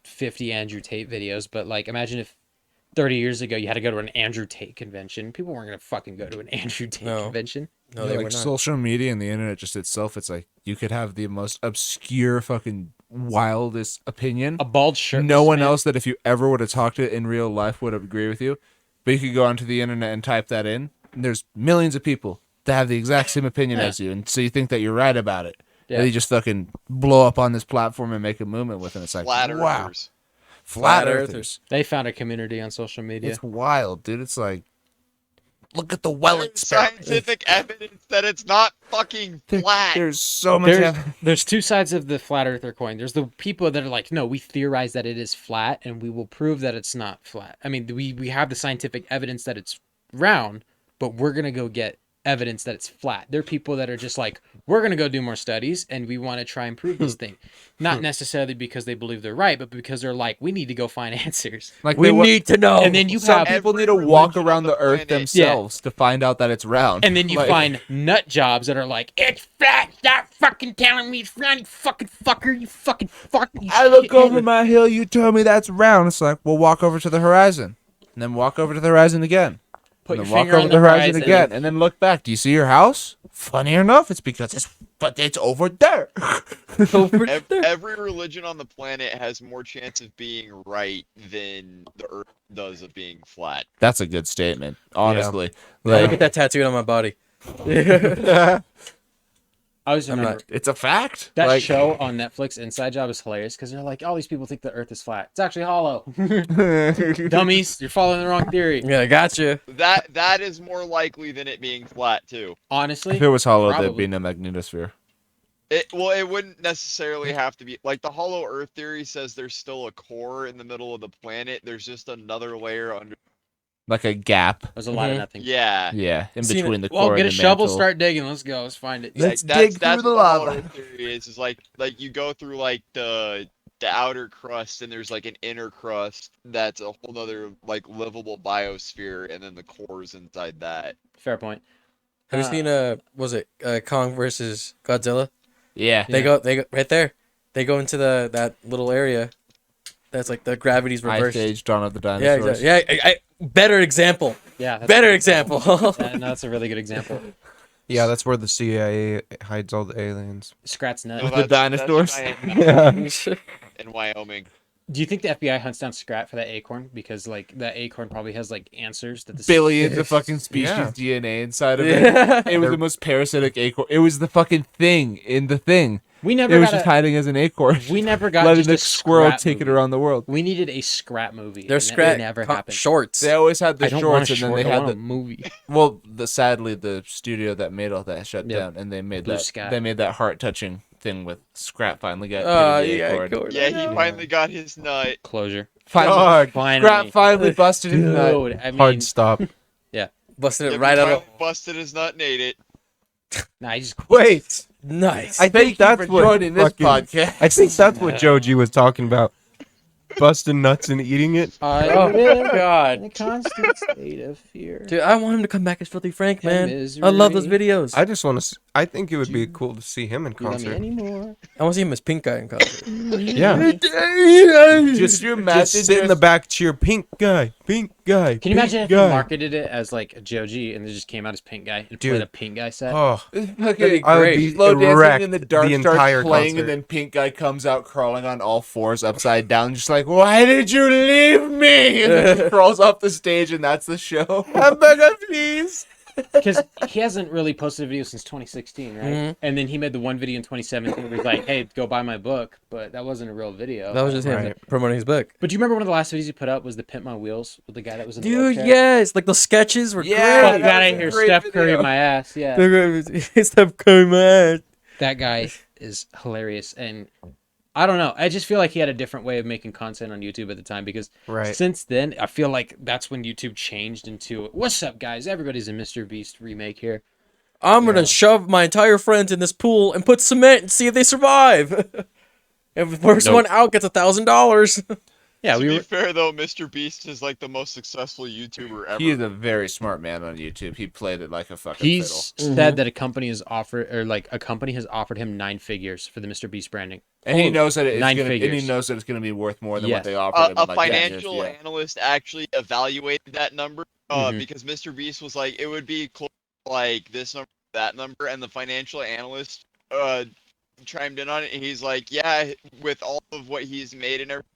50 Andrew Tate videos, but like, imagine if 30 years ago you had to go to an Andrew Tate convention. People weren't gonna fucking go to an Andrew Tate No. convention. No, Yeah, they like were not. social media and the internet just itself, it's like you could have the most obscure fucking wildest opinion. A bald shirt. No one else that if you ever would have talked to in real life would agree with you. But you could go onto the internet and type that in, and there's millions of people that have the exact same opinion as you, and so you think that you're right about it. Yeah. And you just fucking blow up on this platform and make a movement with it. It's like, Flat wow. earthers. Flat Earthers. earthers. They found a community on social media. It's wild, dude. It's like, look at the well There's experiment. scientific evidence that it's not fucking flat. There's so much. There's two sides of the flat earther coin. There's the people that are like, no, we theorize that it is flat and we will prove that it's not flat. I mean, we have the scientific evidence that it's round, but we're going to go get evidence that it's flat. There are people that are just like, we're going to go do more studies and we want to try and prove this thing. Not necessarily because they believe they're right, but because they're like, we need to go find answers. Like We need to know. And then you some have people need to every walk religion around on the the earth planet. themselves to find out that it's round. And then you Like, find nut jobs that are like, it's flat. Stop fucking telling me it's flat, you fucking fucker. You fucking fuck. You I look shit. over my hill, you tell me that's round. It's like, well, walk over to the horizon. And then walk over to the horizon again. Put And your then walk finger over on to the horizon horizon. again. And then look back. Do you see your house? Funny enough, it's because it's over there. Every religion on the planet has more chance of being right than the Earth does of being flat. That's a good statement, honestly. Look Like, at that tattooed on my body. I always I'm remember it's a fact. that Like, show on Netflix, Inside Job, is hilarious because they're like, all these people think the Earth is flat. It's actually hollow. Dummies, you're following the wrong theory. Yeah, I gotcha. That is more likely than it being flat too. Honestly, if it was hollow, Probably. there'd be no magnetosphere. It wouldn't necessarily have to be like the hollow Earth theory says there's still a core in the middle of the planet. There's just another layer under. Like a gap. there's a lot of nothing. Yeah. Yeah, in Seen between the Well, core get a and the shovel, mantle. start digging. Let's go. Let's find it. Let's that's, dig that's through the what hollow lava. Earth theory is like you go through like the outer crust and there's like an inner crust that's a whole other like livable biosphere and then the core's inside that. Fair point. Have you seen was it Kong versus Godzilla? Yeah. They go right there. They go into that little area. That's like the gravity's Ice reversed. Age, Dawn of the Yeah, Dinosaurs. exactly. Yeah, better example. Yeah. That's Better a good example. No, that's a really good example. Yeah, that's where the CIA hides all the aliens. Scrat's nut. No, The dinosaurs. That's in Wyoming. Do you think the FBI hunts down Scrat for that acorn? Because like that acorn probably has like answers that the Billions of fucking species Yeah. DNA inside of it. Yeah. It was the most parasitic acorn. It was the fucking thing in the thing. We never It was got just a, hiding as an acorn. we never got letting just the a squirrel Scrat take it movie. around the world. We needed a Scrat movie. They're and that Scrat never happened. shorts. They always had the I don't want shorts, a and then short. they I had want the a movie. well. Sadly, the studio that made all that shut Yeah. down, and they made Blue that. Sky. They made that heart touching thing with Scrap finally got. Oh, hit in the yeah, acorn. go Yeah, he finally got his nut. Closure. Finally, Dog. Finally. Scrap finally busted his nut. Dude, I mean, Hard stop. busted it Yeah, right he out of. finally busted his nut and ate it. nah, he just Wait, Nice. I think that's for what joining this fucking- podcast. I think that's what Joji was talking about. Busting nuts and eating it. I Oh live in God, a constant state of fear. dude, I want him to come back as Filthy Frank, And man. I love those misery. videos. I just want to. I think it would be cool to see him in You love me concert. anymore. I want to see him as Pink Guy in concert. Yeah, Just your just message. sit in the back, cheer, pink guy, pink guy. Can you imagine if pink he guy. marketed it as like a Joji and it just came out as Pink Guy and Dude. played a Pink Guy set? Oh, Fucking I would great. be slow erect dancing in the dark the starts entire playing, concert. and then Pink Guy comes out crawling on all fours upside down, just like, "Why did you leave me?" And then crawls off the stage, and that's the show. Hamburger, please. Because he hasn't really posted a video since 2016, right? Mhm. And then he made the one video in 2017 where he's like, "Hey, go buy my book," but that wasn't a real video. That was just him Right. promoting his book. But do you remember one of the last videos he put up was the Pimp My Wheels with the guy that was in the Dude, wheelchair? yes, like those sketches were Yeah. Fuck great. that was out a here, great Steph Curry video. my ass. Yeah, Steph Curry, man. that guy is hilarious, and I don't know. I just feel like he had a different way of making content on YouTube at the time because right. since then, I feel like that's when YouTube changed into "What's up, guys? Everybody's a Mr. Beast remake here." I'm gonna shove my entire friends in this pool and put cement and see if they survive. If the first Nope. one out gets $1,000. Yeah, To we be were. fair though, Mr. Beast is like the most successful YouTuber ever. He is a very smart man on YouTube. He played it like a fucking He's fiddle. said that a company has offered, or like a company has offered him 9 figures for the Mr. Beast branding. And he knows that it's 9 gonna, and he figures. knows that it's going to be worth more than Yes. what they offered him. A like, financial yeah. analyst actually evaluated that number Mhm. because Mr. Beast was like, it would be close to, like this number, that number, and the financial analyst chimed in on it, and he's like, yeah, with all of what he's made and everything,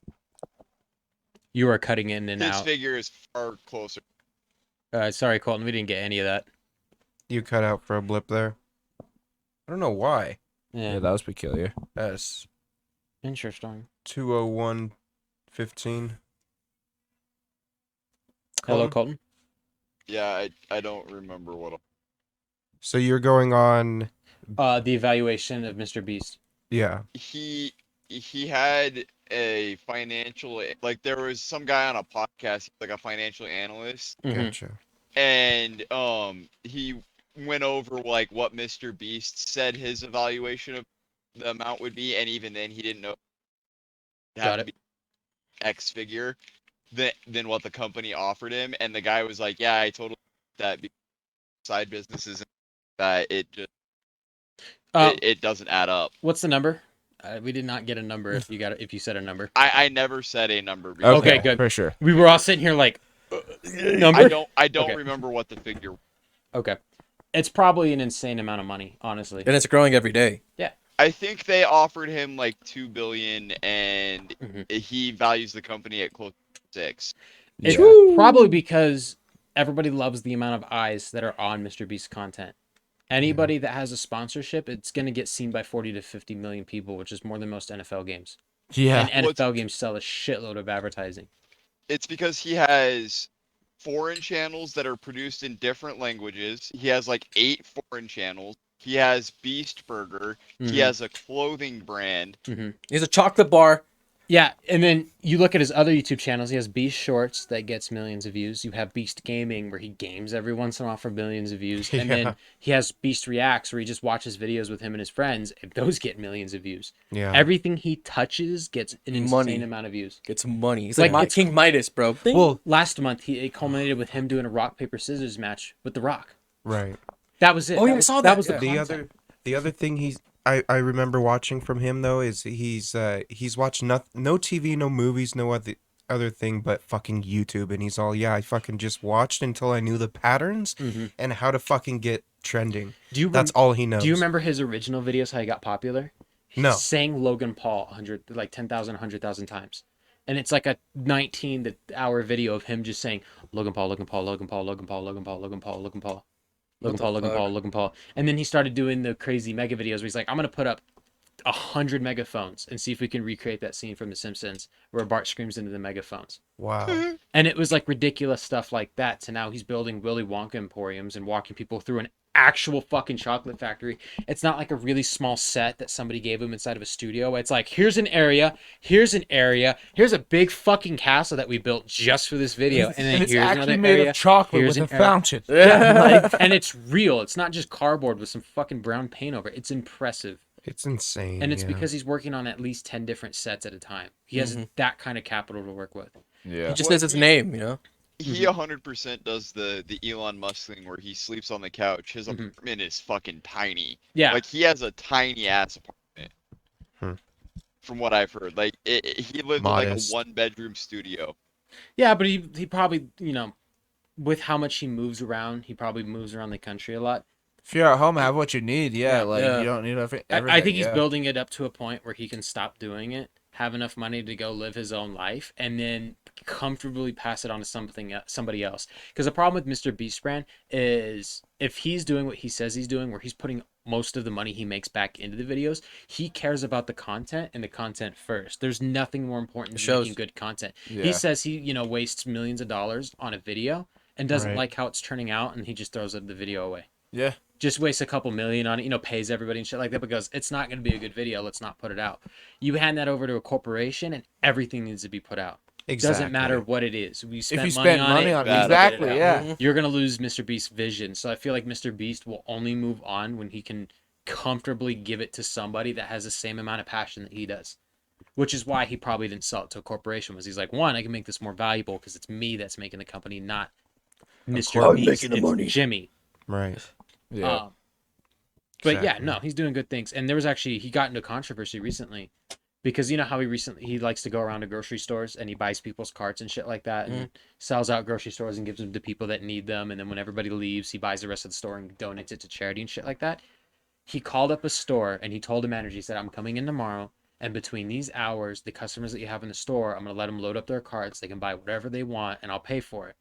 You are cutting in and his out. figure is far closer. Sorry, Colton, we didn't get any of that. You cut out for a blip there. I don't know why. Yeah, Yeah, that was peculiar. That's interesting. 201 15. Hello, Colton. Yeah, I don't remember what. So you're going on, The evaluation of Mr. Beast. yeah. He had a financial, like, there was some guy on a podcast, like a financial analyst, Mhm. Gotcha. and he went over like what Mr. Beast said his evaluation of the amount would be, and even then he didn't know it had Got to it. be X figure than what the company offered him, and the guy was like, yeah, I totally get that because side businesses that it just it doesn't add up. What's the number? We did not get a number. If you said a number. I never said a number because Okay, good. For sure. We were all sitting here like number. I don't Okay. remember what the figure. Okay, it's probably an insane amount of money, honestly. And it's growing every day. I think they offered him like 2 billion, and Mhm. he values the company at close to 6. It's Yeah. probably because everybody loves the amount of eyes that are on Mr. Beast content. Anybody that has a sponsorship, it's going to get seen by 40 to 50 million people, which is more than most NFL games. Yeah. And Well, NFL games sell a shitload of advertising. It's because he has foreign channels that are produced in different languages. He has like 8 foreign channels. He has Beast Burger. He Mhm. has a clothing brand. He's a chocolate bar. Yeah, and then you look at his other YouTube channels. He has Beast Shorts that gets millions of views. You have Beast Gaming where he games every once in a while for millions of views. And Yeah. then he has Beast Reacts where he just watches videos with him and his friends. And those get millions of views. Yeah. Everything he touches gets an insane Money. amount of views. Gets money. He's Like, like, it's- King Midas, bro. Ding. Well, Last month, it culminated with him doing a rock, paper, scissors match with The Rock. right. That was it. Oh, yeah, That I was, saw that that, was yeah. the The content. other thing I remember watching from him though is he's watched no TV, no movies, no other thing but fucking YouTube, and he's all, yeah, I fucking just watched until I knew the patterns and how to fucking get trending. Do you That's all he knows. Do you remember his original videos, how he got popular? He No. sang Logan Paul 10,000, 100,000 times. And it's like a 19-hour video of him just saying, Logan Paul, Logan Paul, Logan Paul, Logan Paul, Logan Paul, Logan Paul, Logan Paul. Logan the Paul, Logan fuck? Paul, Logan Paul. And then he started doing the crazy mega videos where he's like, I'm going to put up 100 megaphones and see if we can recreate that scene from The Simpsons where Bart screams into the megaphones. Wow. And it was like ridiculous stuff like that. So now he's building Willy Wonka emporiums and walking people through an actual fucking chocolate factory. It's not like a really small set that somebody gave him inside of a studio. It's like, here's an area, here's a big fucking castle that we built just for this video. And then it's here's actually another made area. of chocolate here's with a an area. fountain. Yeah, and it's real. It's not just cardboard with some fucking brown paint over it. It's impressive. It's insane. And it's yeah. because he's working on at least 10 different sets at a time. He has that kind of capital to work with. Yeah. He just says his name, you know? He 100% does the Elon Musk thing where he sleeps on the couch. His apartment is fucking tiny. Yeah. Like, he has a tiny ass apartment. Hmm. From what I've heard, like he lives in like a Modest. 1-bedroom studio. Yeah, but he probably, with how much he moves around, he probably moves around the country a lot. If you're at home, have what you need. Yeah, like Yeah. you don't need everything. I think he's yeah. building it up to a point where he can stop doing it, have enough money to go live his own life, and then comfortably pass it on to somebody else. Because the problem with Mr. Beast brand is if he's doing what he says he's doing, where he's putting most of the money he makes back into the videos, he cares about the content and the content first. There's nothing more important than Shows. making good content. Yeah. He says he, wastes millions of dollars on a video and doesn't Right. like how it's turning out, and he just throws the video away. Yeah. Just wastes a couple million on it, pays everybody and shit like that because it's not going to be a good video. Let's not put it out. You hand that over to a corporation and everything needs to be put out. Exactly. Doesn't matter what it is. We If spent you money spend on money it. on we it, gotta get it exactly. out. Yeah. You're going to lose Mr. Beast's vision. So I feel like Mr. Beast will only move on when he can comfortably give it to somebody that has the same amount of passion that he does. Which is why he probably didn't sell it to a corporation. Was he's like, one, I can make this more valuable because it's me that's making the company, not Mr. Beast. It's Jimmy. Right. Yeah. But yeah, Exactly. no, he's doing good things. And there was actually, he got into controversy recently because you know how he likes to go around to grocery stores and he buys people's carts and shit like that and sells out grocery stores and gives them to people that need them. And then when everybody leaves, he buys the rest of the store and donates it to charity and shit like that. He called up a store and he told the manager, he said, I'm coming in tomorrow. And between these hours, the customers that you have in the store, I'm going to let them load up their carts. They can buy whatever they want and I'll pay for it.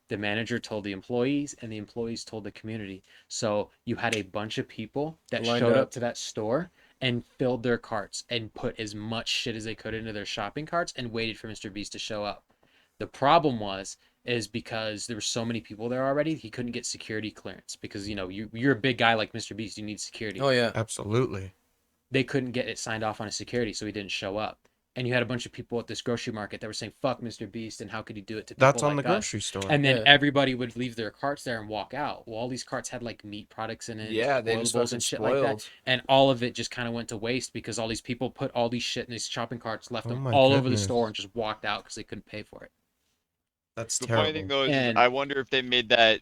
The manager told the employees and the employees told the community. So you had a bunch of people that Lined showed up. up to that store and filled their carts and put as much shit as they could into their shopping carts and waited for Mr. Beast to show up. The problem is because there were so many people there already, he couldn't get security clearance because, you know, you're a big guy like Mr. Beast, you need security. Oh yeah. Absolutely. They couldn't get it signed off on a security, so he didn't show up. And you had a bunch of people at this grocery market that were saying, fuck Mr. Beast, and how could he do it to people That's on like the us? grocery store. And then Yeah. everybody would leave their carts there and walk out. Well, all these carts had like meat products in it, Yeah, they just spoilables fucking and shit like that. spoiled. And all of it just kind of went to waste because all these people put all these shit in these shopping carts, left Oh them my all over the goodness. store, and just walked out because they couldn't pay for it. That's The terrible. funny thing though is, And- I wonder if they made that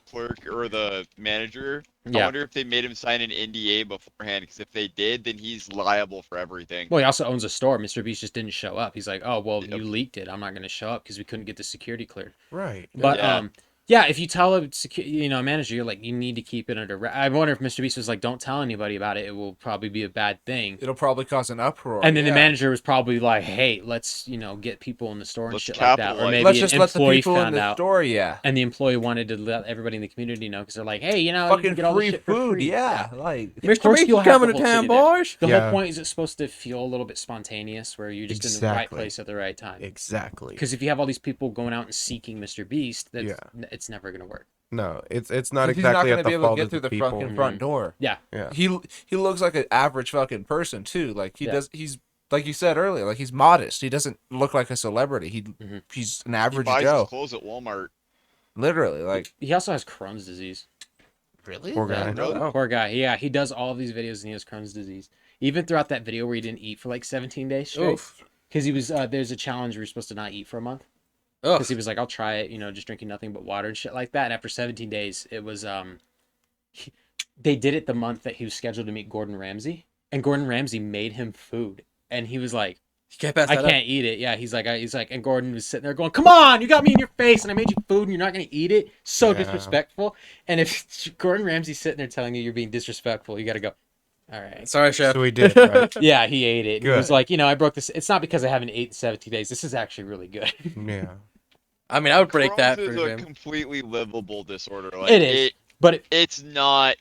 clerk or the manager. I Yeah. wonder if they made him sign an NDA beforehand, because if they did, then he's liable for everything. Well, he also owns a store. Mr. Beast just didn't show up. He's like, oh, well, Yep. you leaked it. I'm not going to show up because we couldn't get the security cleared. Right. But Yeah. yeah, if you tell a manager, you're like, you need to keep it under wrap. I wonder if Mr. Beast was like, don't tell anybody about it. It will probably be a bad thing. It'll probably cause an uproar. And then the yeah. manager was probably like, hey, let's, get people in the store and Let's shit like that. Or capitalize. maybe Let's an just let the employee people in found the out. store, yeah. And the employee wanted to let everybody in the community know because they're like, hey, you Fucking can get all this free shit for food, free. yeah. Like, Of course Mr. Beast you'll is have coming the to whole town, city there. boys. The Yeah. whole point is it's supposed to feel a little bit spontaneous where you're just in the right Exactly. place at the right time. Exactly. Because if you have all these people going out and seeking Mr. Beast, Yeah. it's never going to work. No, it's not he's exactly not at gonna the be able to fault get of through the the people. fucking front door. Yeah. Yeah. He looks like an average fucking person too. Like he Yeah. does. He's like you said earlier. Like he's modest. He doesn't look like a celebrity. He's an He average buys Joe. his clothes at Walmart. Literally, like He also has Crohn's disease. really. Poor guy. Really? Oh. Poor guy. Yeah, he does all of these videos and he has Crohn's disease. Even throughout that video where he didn't eat for like 17 days straight. Oof. Because he was, there's a challenge where you're supposed to not eat for a month. Ugh. Because he was like, I'll try it, just drinking nothing but water and shit like that. And after 17 days, it was, they did it the month that he was scheduled to meet Gordon Ramsay. And Gordon Ramsay made him food. And he was like, You can't pass I that up. can't eat it. Yeah, he's like, and Gordon was sitting there going, come on, you got me in your face and I made you food and you're not going to eat it. So Yeah. disrespectful. And if Gordon Ramsay's sitting there telling you you're being disrespectful, you got to go, all right. Sorry, chef. So he did, right? Yeah, he ate it. He was Good. like, I broke this. It's not because I haven't eaten in 17 days. This is actually really good. Yeah. I mean, I would break that Crohn's for is a him. completely livable disorder. Like, It is. But It's not.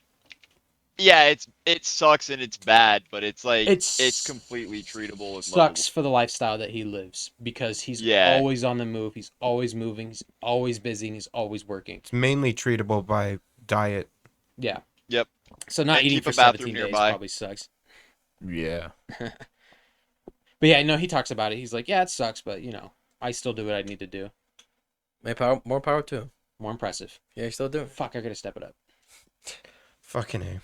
Yeah, it sucks and it's bad, but it's like It's- it's completely treatable and sucks for the lifestyle that he lives because he's Yeah. always on the move. He's always moving. He's always busy. And he's always working. It's mainly treatable by diet. Yeah. Yep. So not And eating keep for a bathroom 17 days nearby. probably sucks. Yeah. But yeah, no, he talks about it. He's like, yeah, it sucks, but I still do what I need to do. More power to him. More impressive. Yeah, you still do. Fuck, I gotta step it up. Fucking A.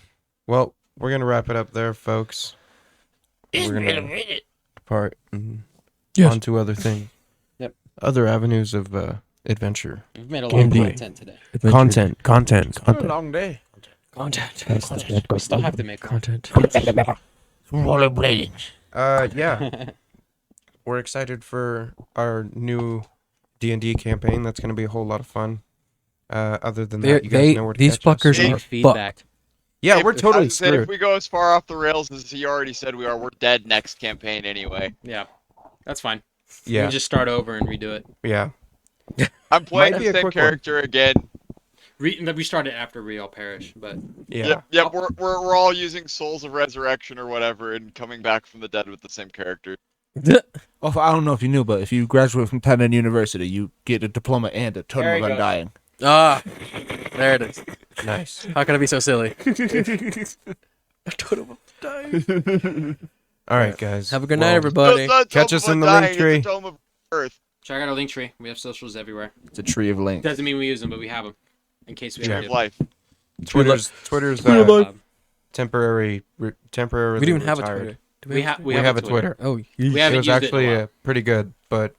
Well, we're gonna wrap it up there, folks. We're gonna depart and on to other things. Yep. Other avenues of adventure. We've made a lot of Gameplay. content today. Content. It's been a long day. We still have to make content. Yeah. We're excited for our new D&D campaign. That's gonna be a whole lot of fun. Other than that, you guys know where to these catch us. fuckers More are feedback. Yeah, If- we're totally I said, if screwed. we go as far off the rails as he already said we are, we're dead next campaign anyway. Yeah, that's fine. We Yeah, can just start over and redo it. yeah. I'm playing Might be the a same quick one. character again. We started after we all perish, but Yeah. Yep. We're all using Souls of Resurrection or whatever and coming back from the dead with the same character. Oh, I don't know if you knew, but if you graduate from Tandon University, you get a diploma and a There totem you of go. undying. Ah, there it is. Nice. How can I be so silly? All right, guys. Have a good Well, night, everybody. Just a Catch tome us of in the undying, link it's a tree. tome of Earth. check out our link tree. We have socials everywhere. It's a tree of links. Doesn't mean we use them, but we have them in case we Tree ever of do. life. Twitter's temporarily We don't even have a retired. Twitter. Do We have We have a Twitter. Oh, We It haven't was used actually it in a pretty good, but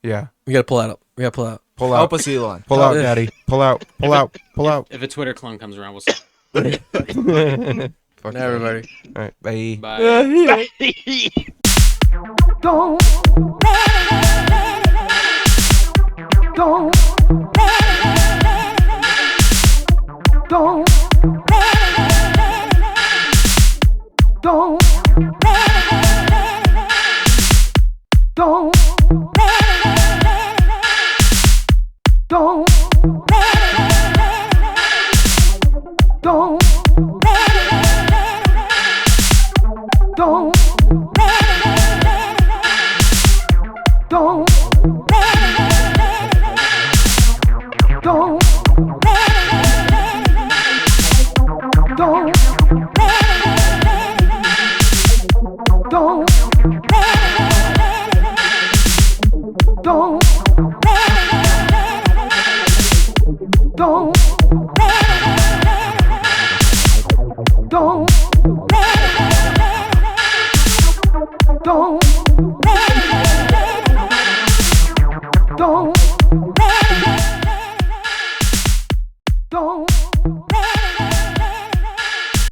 yeah. we gotta pull out. We gotta pull out. Pull Help out. us, Elon. Pull out, Daddy. Pull out. Pull out. Pull out. If a Twitter clone comes around, we'll see. Fuck Now, everybody. All right, bye. Bye. Don't